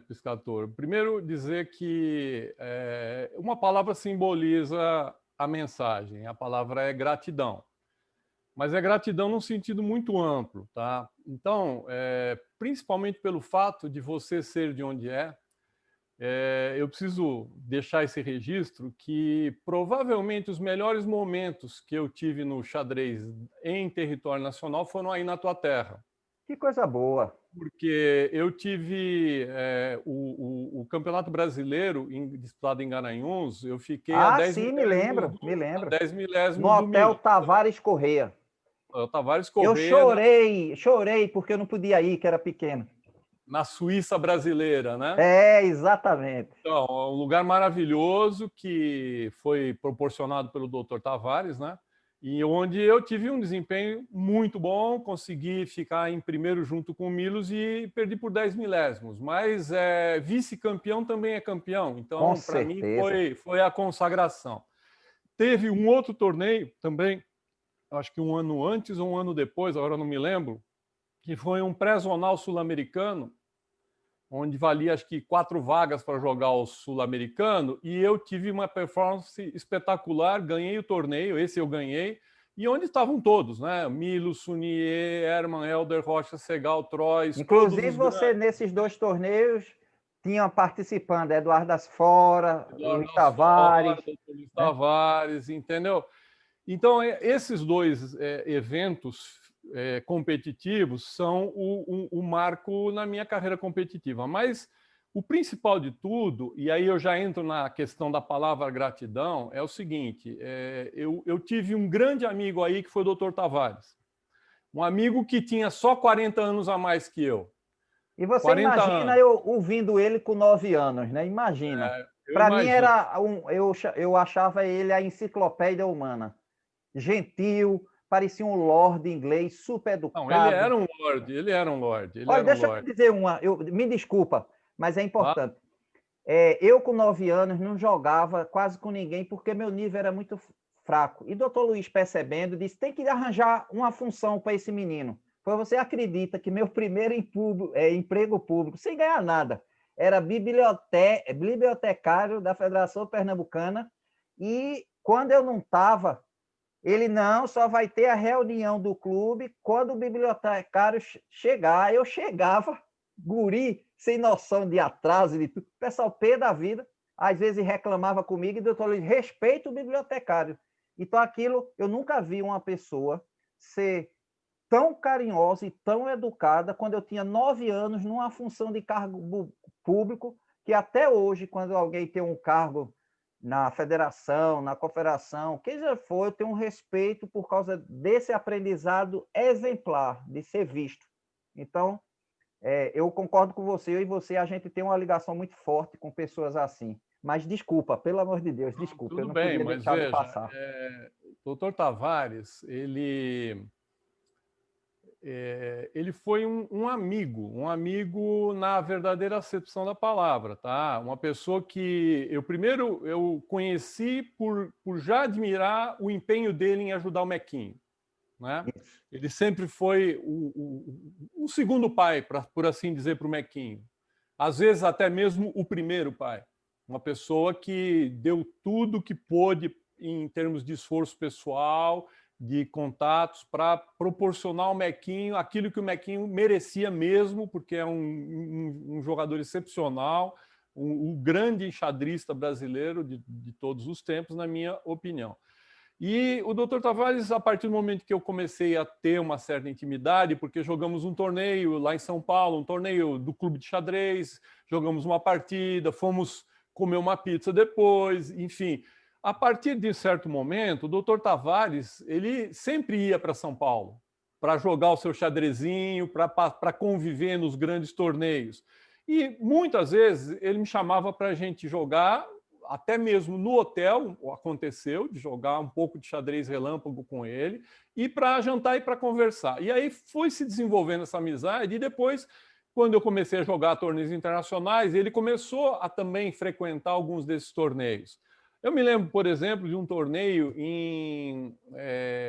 Piscator, primeiro dizer que uma palavra simboliza a mensagem, a palavra é gratidão. Mas é gratidão num sentido muito amplo, tá? Então, principalmente pelo fato de você ser de onde eu preciso deixar esse registro que provavelmente os melhores momentos que eu tive no xadrez em território nacional foram aí na tua terra. Que coisa boa. Porque eu tive o Campeonato Brasileiro disputado em Garanhuns, eu fiquei a 10 sim, me lembro. A 10 milésimos no Hotel do Tavares Correia. Tavares Correia. Eu chorei porque eu não podia ir, que era pequeno. Na Suíça brasileira, né? Exatamente. Então, um lugar maravilhoso que foi proporcionado pelo Dr. Tavares, né? E onde eu tive um desempenho muito bom, consegui ficar em primeiro junto com o Milos e perdi por 10 milésimos. Mas vice-campeão também é campeão, então para mim foi a consagração. Teve um outro torneio também, acho que um ano antes ou um ano depois, agora não me lembro, que foi um pré-zonal sul-americano, onde valia acho que 4 vagas para jogar o sul-americano, e eu tive uma performance espetacular, ganhei o torneio, esse eu ganhei, e onde estavam todos, né? Milo, Sunier, Herman, Helder, Rocha, Segal, Trois. Inclusive, você, nesses 2 torneios, tinha participando Eduardo Asfora, Luiz Tavares. Tavares, entendeu? Então, esses 2 eventos competitivos são o marco na minha carreira competitiva. Mas o principal de tudo, e aí eu já entro na questão da palavra gratidão, é o seguinte: eu tive um grande amigo aí que foi o Dr. Tavares. Um amigo que tinha só 40 anos a mais que eu. E você 40 imagina anos. eu ouvindo ele com 9 anos, né? Imagina. Eu Para mim imagino. era eu achava ele a enciclopédia humana. Gentil, parecia um lord inglês, super Não, ele educado. era um lorde, ele era um lorde, ele Olha, era um deixa eu te lorde. dizer uma, me desculpa, mas é Tá? importante. Eu, com 9 anos, não jogava quase com ninguém porque meu nível era muito fraco. E o doutor Luiz, percebendo, disse: tem que arranjar uma função para esse menino. Pois você acredita que meu primeiro emprego público, sem ganhar nada, era bibliotecário da Federação Pernambucana. E quando eu não estava, ele não, só vai ter a reunião do clube quando o bibliotecário chegar. Eu chegava, guri, sem noção de atraso, de tudo. O pessoal pé da vida, às vezes reclamava comigo, e doutor Luiz, respeita o bibliotecário. Então, aquilo, eu nunca vi uma pessoa ser tão carinhosa e tão educada quando eu tinha 9 anos, numa função de cargo público, que até hoje, quando alguém tem um cargo na federação, na confederação, quem já for, eu tenho um respeito por causa desse aprendizado exemplar, de ser visto. Então, eu concordo com você, eu e você, a gente tem uma ligação muito forte com pessoas assim. Mas desculpa, pelo amor de Deus, Não, desculpa, eu tudo não bem, podia mas deixar de veja, passar. o Dr. Tavares, ele foi um amigo na verdadeira acepção da palavra, tá? Uma pessoa que eu conheci por já admirar o empenho dele em ajudar o Mequinho, né? Isso. Ele sempre foi o segundo pai, por assim dizer, para o Mequinho. Às vezes até mesmo o primeiro pai. Uma pessoa que deu tudo que pôde em termos de esforço pessoal, de contatos, para proporcionar ao Mequinho aquilo que o Mequinho merecia mesmo, porque é um jogador excepcional, o grande enxadrista brasileiro de todos os tempos, na minha opinião. E o Dr. Tavares, a partir do momento que eu comecei a ter uma certa intimidade, porque jogamos um torneio lá em São Paulo, um torneio do clube de xadrez, jogamos uma partida, fomos comer uma pizza depois, enfim. A partir de certo momento, o Dr. Tavares, ele sempre ia para São Paulo para jogar o seu xadrezinho, para conviver nos grandes torneios. E muitas vezes ele me chamava para a gente jogar, até mesmo no hotel aconteceu, de jogar um pouco de xadrez relâmpago com ele, e para jantar e para conversar. E aí foi se desenvolvendo essa amizade, e depois, quando eu comecei a jogar torneios internacionais, ele começou a também frequentar alguns desses torneios. Eu me lembro, por exemplo, de um torneio em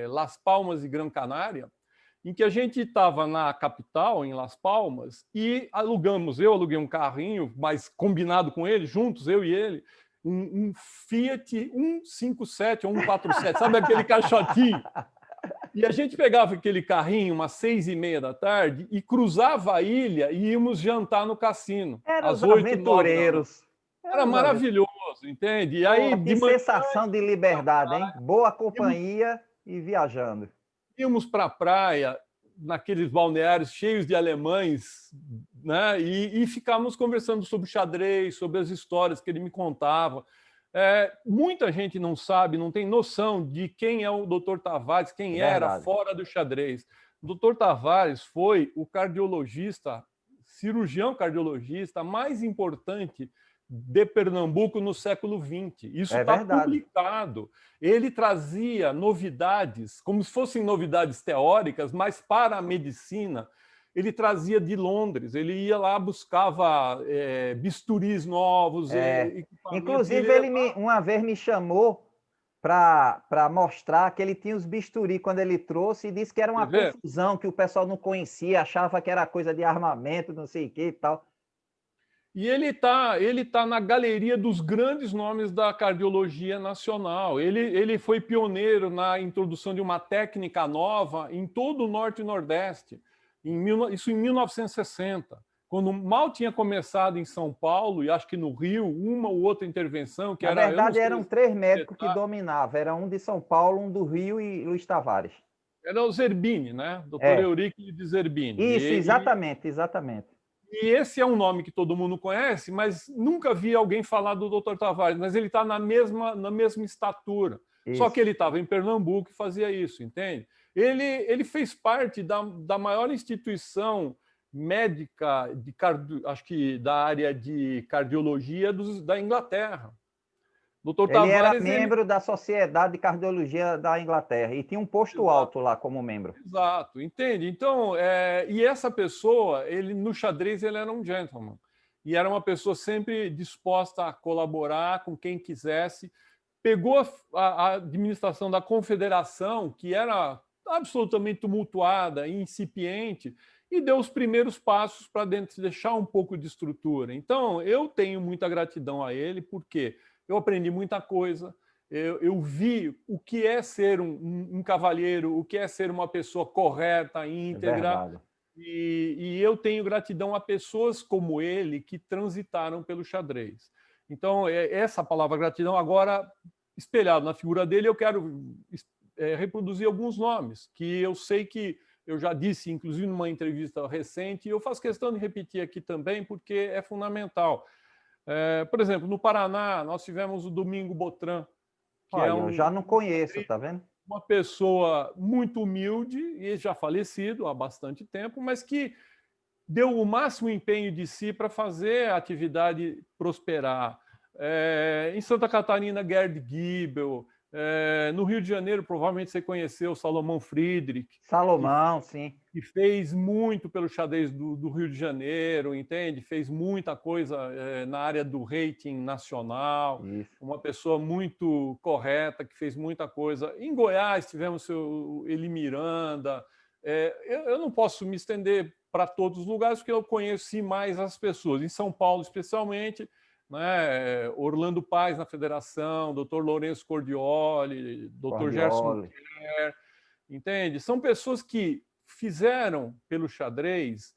Las Palmas e Gran Canária, em que a gente estava na capital, em Las Palmas, e eu aluguei um carrinho, mas combinado com ele, juntos, eu e ele, um Fiat 157 ou 147, sabe aquele caixotinho? E a gente pegava aquele carrinho umas 6h30 da tarde e cruzava a ilha e íamos jantar no cassino, Eram às os 8, 9 da noite. aventureiros. Era maravilhoso, entende? E aí, Pô, de que manhã, sensação de liberdade, hein? Boa íamos companhia e viajando. íamos para a praia, naqueles balneários cheios de alemães, né? E ficávamos conversando sobre xadrez, sobre as histórias que ele me contava. Muita gente não sabe, não tem noção de quem é o Dr. Tavares, É quem era verdade. fora do xadrez. O Dr. Tavares foi o cardiologista, cirurgião cardiologista mais importante de Pernambuco no século XX. Isso É está verdade. publicado. Ele trazia novidades, como se fossem novidades teóricas, mas para a medicina, ele trazia de Londres. Ele ia lá, buscava bisturis novos, equipamentos, e ele Inclusive, uma vez me chamou para mostrar que ele tinha os bisturi quando ele trouxe e disse que era uma levava. confusão, que o pessoal não conhecia, achava que era coisa de armamento, não sei o que e tal. E ele tá na galeria dos grandes nomes da cardiologia nacional. Ele foi pioneiro na introdução de uma técnica nova em todo o Norte e Nordeste, isso em 1960, quando mal tinha começado em São Paulo e acho que no Rio, uma ou outra intervenção, que Na era, eu não verdade, sei eram 3 médicos que detalhe. dominavam. Era um de São Paulo, um do Rio e Luiz Tavares. Era o Zerbini, né? Dr. É. Euríclides Zerbini. Isso, exatamente, exatamente. E esse é um nome que todo mundo conhece, mas nunca vi alguém falar do Dr. Tavares, mas ele está na mesma estatura. Só que Isso. ele estava em Pernambuco e fazia isso, entende? Ele fez parte da maior instituição médica, acho que da área de cardiologia da Inglaterra. Dr. Ele era Tavares, membro da Sociedade de Cardiologia da Inglaterra e tinha um posto Exato. alto lá como membro. Exato, entende? Então, e essa pessoa, ele no xadrez ele era um gentleman e era uma pessoa sempre disposta a colaborar com quem quisesse. Pegou a administração da confederação, que era absolutamente tumultuada, incipiente, e deu os primeiros passos para deixar um pouco de estrutura. Então, eu tenho muita gratidão a ele, porque eu aprendi muita coisa. Eu vi o que é ser um cavalheiro, o que é ser uma pessoa correta, íntegra, e eu tenho gratidão a pessoas como ele que transitaram pelo xadrez. Então, essa palavra gratidão, agora, espelhado na figura dele, eu quero reproduzir alguns nomes, que eu sei que eu já disse, inclusive numa entrevista recente, e eu faço questão de repetir aqui também, porque é fundamental. Por exemplo, no Paraná, nós tivemos o Domingo Botran, que Olha, eu já não conheço, tá vendo? Uma pessoa muito humilde e já falecido há bastante tempo, mas que deu o máximo empenho de si para fazer a atividade prosperar. Em Santa Catarina, Gerd Giebel. No Rio de Janeiro, provavelmente você conheceu Salomão Friedrich. Salomão, sim. Que fez muito pelo xadrez do Rio de Janeiro, entende? Fez muita coisa na área do rating nacional. Isso. Uma pessoa muito correta, que fez muita coisa. Em Goiás, tivemos o Eli Miranda. Eu não posso me estender para todos os lugares, porque eu conheci mais as pessoas. Em São Paulo, especialmente, né? Orlando Paz na federação, Dr. Lourenço Cordioli, Dr. Gerson Kerr, entende? São pessoas que fizeram pelo xadrez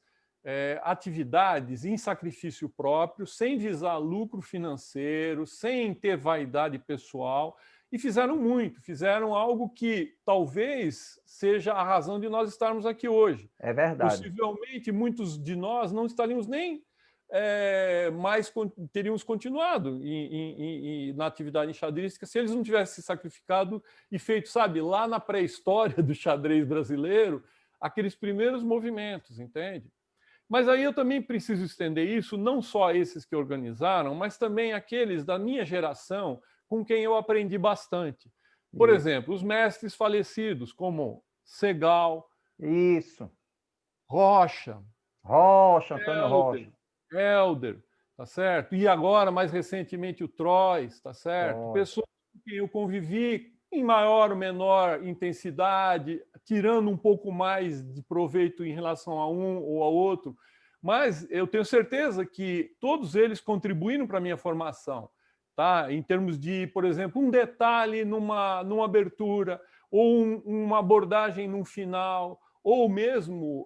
atividades em sacrifício próprio, sem visar lucro financeiro, sem ter vaidade pessoal, e fizeram muito, fizeram algo que talvez seja a razão de nós estarmos aqui hoje. É verdade. Possivelmente, muitos de nós não estaríamos nem mais teríamos continuado na atividade enxadrística se eles não tivessem se sacrificado e feito, sabe, lá na pré-história do xadrez brasileiro, aqueles primeiros movimentos, entende? Mas aí eu também preciso estender isso não só a esses que organizaram, mas também aqueles da minha geração com quem eu aprendi bastante. Por exemplo, os mestres falecidos, como Segal, Rocha, Antônio Rocha. Helder, tá certo? E agora, mais recentemente, o Trois, tá certo? Pessoas com quem eu convivi em maior ou menor intensidade, tirando um pouco mais de proveito em relação a um ou a outro, mas eu tenho certeza que todos eles contribuíram para a minha formação, tá? Em termos de, por exemplo, um detalhe numa abertura, ou uma abordagem num final, ou mesmo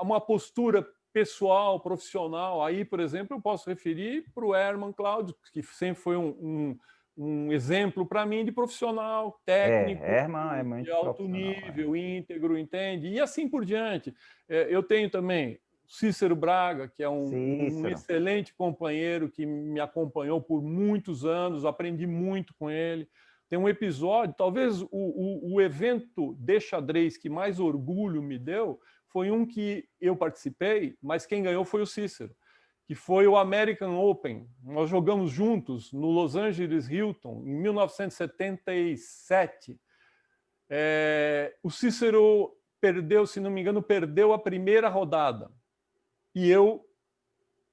uma postura pessoal, profissional. Aí, por exemplo, eu posso referir para o Herman Cláudio, que sempre foi um exemplo para mim de profissional, técnico, Herman de alto nível, íntegro, entende? E assim por diante. Eu tenho também Cícero Braga, que é um excelente companheiro que me acompanhou por muitos anos, aprendi muito com ele. Tem um episódio, talvez o evento de xadrez que mais orgulho me deu foi um que eu participei, mas quem ganhou foi o Cícero, que foi o American Open. Nós jogamos juntos no Los Angeles Hilton, em 1977. O Cícero perdeu, se não me engano, perdeu a primeira rodada. E eu,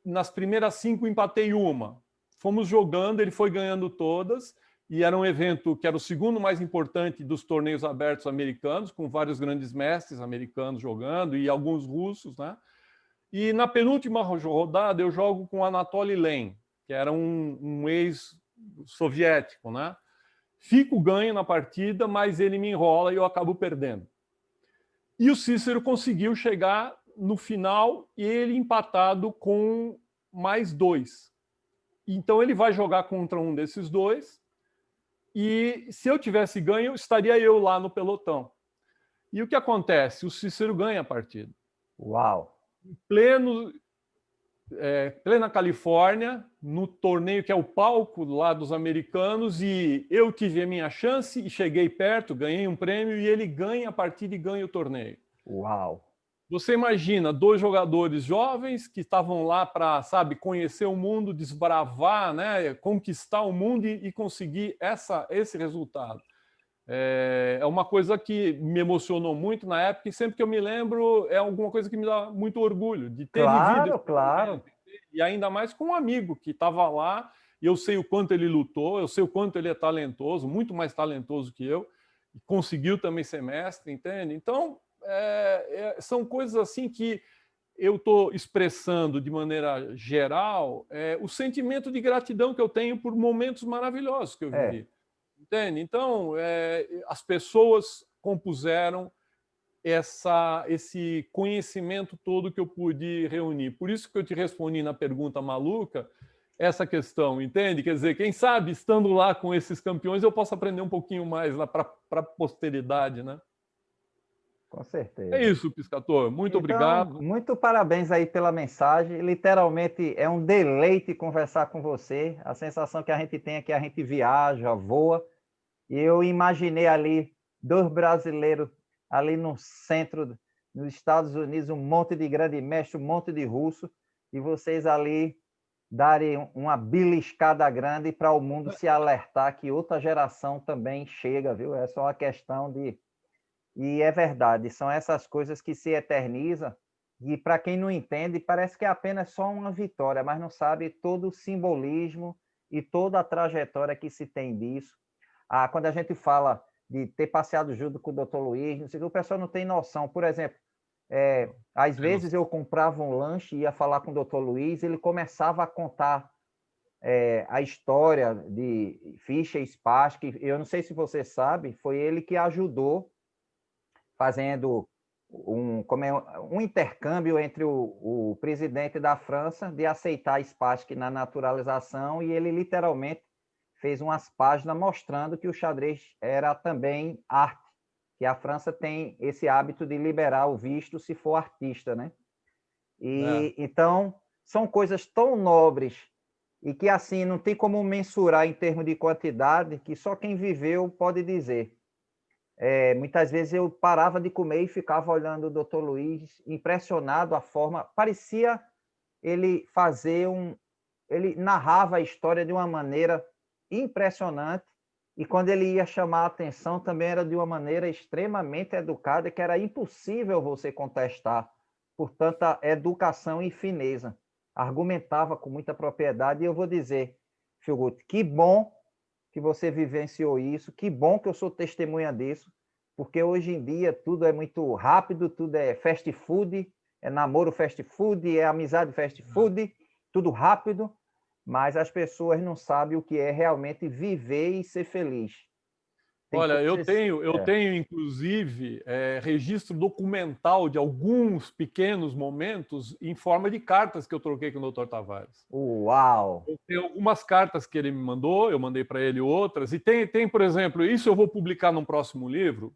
nas primeiras 5, empatei uma. Fomos jogando, ele foi ganhando todas, e era um evento que era o segundo mais importante dos torneios abertos americanos, com vários grandes mestres americanos jogando e alguns russos, né? E na penúltima rodada eu jogo com Anatoly Len, que era um ex-soviético, né? Fico ganho na partida, mas ele me enrola e eu acabo perdendo. E o Cícero conseguiu chegar no final e ele empatado com mais 2. Então ele vai jogar contra um desses dois e se eu tivesse ganho, estaria eu lá no pelotão. E o que acontece? O Cícero ganha a partida. Uau! Plena Califórnia, no torneio que é o palco lá dos americanos, e eu tive a minha chance e cheguei perto, ganhei um prêmio e ele ganha a partida e ganha o torneio. Uau! Você imagina 2 jogadores jovens que estavam lá para, sabe, conhecer o mundo, desbravar, né, conquistar o mundo e conseguir esse resultado. É uma coisa que me emocionou muito na época e sempre que eu me lembro é alguma coisa que me dá muito orgulho de ter vivido esse Claro. momento, e ainda mais com um amigo que estava lá e eu sei o quanto ele lutou, eu sei o quanto ele é talentoso, muito mais talentoso que eu, e conseguiu também ser mestre, entende? Então, são coisas assim que eu estou expressando de maneira geral o sentimento de gratidão que eu tenho por momentos maravilhosos que eu vivi. Entende? Então, as pessoas compuseram esse conhecimento todo que eu pude reunir. Por isso que eu te respondi na pergunta maluca essa questão, entende? Quer dizer, quem sabe, estando lá com esses campeões, eu posso aprender um pouquinho mais lá para a posteridade, né? Com É certeza. isso, Piscator. Muito Então, obrigado. muito parabéns aí pela mensagem. Literalmente é um deleite conversar com você. A sensação que a gente tem é que a gente viaja, voa. E eu imaginei ali 2 brasileiros ali no centro, nos Estados Unidos, um monte de grande mestre, um monte de russo, e vocês ali darem uma beliscada grande para o mundo se alertar que outra geração também chega, viu? É só uma questão de... E é verdade, são essas coisas que se eternizam, e para quem não entende, parece que é apenas só uma vitória, mas não sabe todo o simbolismo e toda a trajetória que se tem disso. Quando a gente fala de ter passeado junto com o Dr. Luiz, não sei o que, o pessoal não tem noção. Por exemplo, às vezes eu comprava um lanche, ia falar com o Dr. Luiz, ele começava a contar a história de Fischer e Spassky. Eu não sei se você sabe, foi ele que ajudou fazendo um intercâmbio entre o presidente da França de aceitar Spassky na naturalização, e ele literalmente fez umas páginas mostrando que o xadrez era também arte, que a França tem esse hábito de liberar o visto se for artista, né? Então, são coisas tão nobres e que, assim, não tem como mensurar em termos de quantidade, que só quem viveu pode dizer. Muitas vezes eu parava de comer e ficava olhando o Dr. Luiz, impressionado a forma... Parecia ele ele narrava a história de uma maneira impressionante, e quando ele ia chamar a atenção também era de uma maneira extremamente educada, que era impossível você contestar, por tanta educação e fineza. Argumentava com muita propriedade, e eu vou dizer, Filguto, que bom que você vivenciou isso, que bom que eu sou testemunha disso, porque hoje em dia tudo é muito rápido, tudo é fast food, é namoro fast food, é amizade fast food, tudo rápido, mas as pessoas não sabem o que é realmente viver e ser feliz. Olha, eu tenho inclusive, registro documental de alguns pequenos momentos em forma de cartas que eu troquei com o Dr. Tavares. Uau! Eu tenho algumas cartas que ele me mandou, eu mandei para ele outras, e tem, por exemplo, isso eu vou publicar num próximo livro,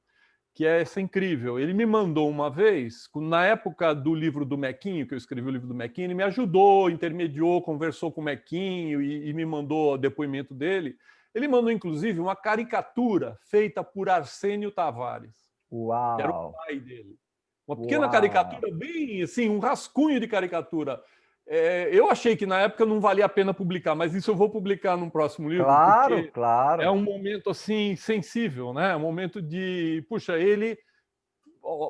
que é essa incrível. Ele me mandou uma vez, na época do livro do Mequinho, que eu escrevi o livro do Mequinho, ele me ajudou, intermediou, conversou com o Mequinho e me mandou o depoimento dele. Ele mandou, inclusive, uma caricatura feita por Arsênio Tavares, que era o Uau! pai dele. Uma pequena caricatura, bem assim, um rascunho de caricatura. Eu achei que na época não valia a pena publicar, mas isso eu vou publicar num próximo livro, Claro, porque é claro. um momento assim sensível, né? Um momento de, puxa, ele,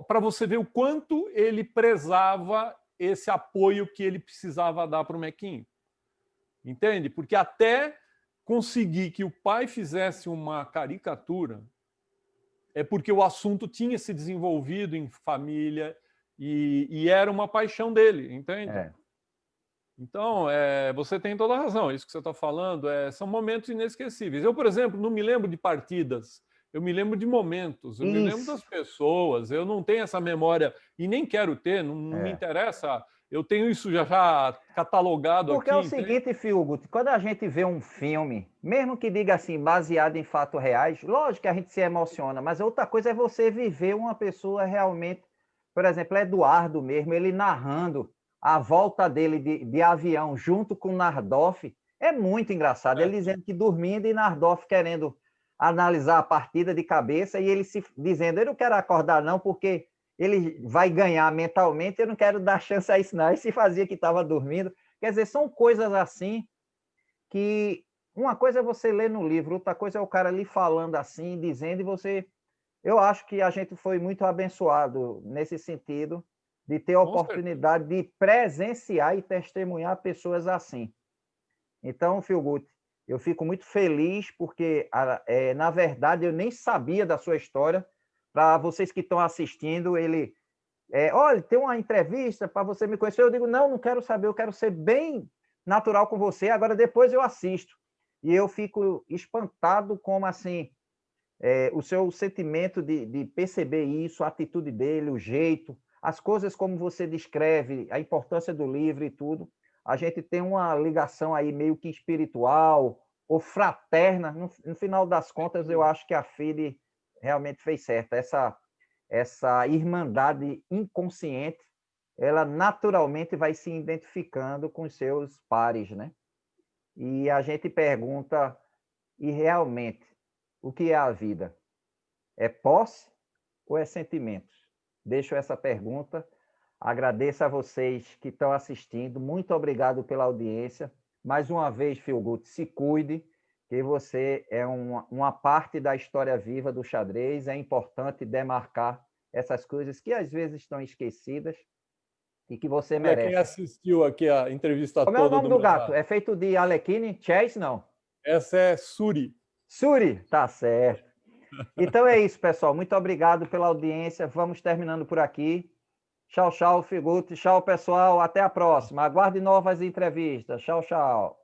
para você ver o quanto ele prezava esse apoio que ele precisava dar para o Mequinho, entende? Porque até conseguir que o pai fizesse uma caricatura é porque o assunto tinha se desenvolvido em família e era uma paixão dele, entende? Então, você tem toda a razão. Isso que você está falando são momentos inesquecíveis. Eu, por exemplo, não me lembro de partidas. Eu me lembro de momentos. Eu me lembro das pessoas. Eu não tenho essa memória e nem quero ter. Não me interessa. Eu tenho isso já catalogado Porque aqui. é o seguinte, Filguto, quando a gente vê um filme, mesmo que diga assim, baseado em fatos reais, lógico que a gente se emociona, mas outra coisa é você viver uma pessoa realmente, por exemplo, Eduardo mesmo, ele narrando a volta dele de avião junto com Nardoff, é muito engraçado. Ele dizendo que dormindo e Nardoff querendo analisar a partida de cabeça e ele se dizendo, eu não quero acordar não, porque ele vai ganhar mentalmente, eu não quero dar chance a isso não. Aí se fazia que estava dormindo. Quer dizer, são coisas assim que uma coisa é você ler no livro, outra coisa é o cara ali falando assim, dizendo, e você... Eu acho que a gente foi muito abençoado nesse sentido de ter a oportunidade de presenciar e testemunhar pessoas assim. Então, Filguti, eu fico muito feliz porque, na verdade, eu nem sabia da sua história. Para vocês que estão assistindo, ele... olha, tem uma entrevista para você me conhecer. Eu digo, não, não quero saber, eu quero ser bem natural com você, agora depois eu assisto. E eu fico espantado como, assim, o seu sentimento de perceber isso, a atitude dele, o jeito, as coisas como você descreve, a importância do livro e tudo. A gente tem uma ligação aí meio que espiritual ou fraterna. No final das contas, eu acho que a FIDE realmente fez certo. Essa irmandade inconsciente, ela naturalmente vai se identificando com os seus pares, né? E a gente pergunta, e realmente, o que é a vida? É posse ou é sentimentos? Deixo essa pergunta. Agradeço a vocês que estão assistindo. Muito obrigado pela audiência. Mais uma vez, Filguti, se cuide, que você é uma parte da história viva do xadrez. É importante demarcar essas coisas que às vezes estão esquecidas e que você merece. Quem assistiu aqui a entrevista Como é o toda nome do gato? É feito de Arlequine? Chase, não? Essa é Suri. Suri, tá certo. Então é isso, pessoal. Muito obrigado pela audiência. Vamos terminando por aqui. Tchau, tchau, Filguti. Tchau, pessoal. Até a próxima. Aguarde novas entrevistas. Tchau, tchau.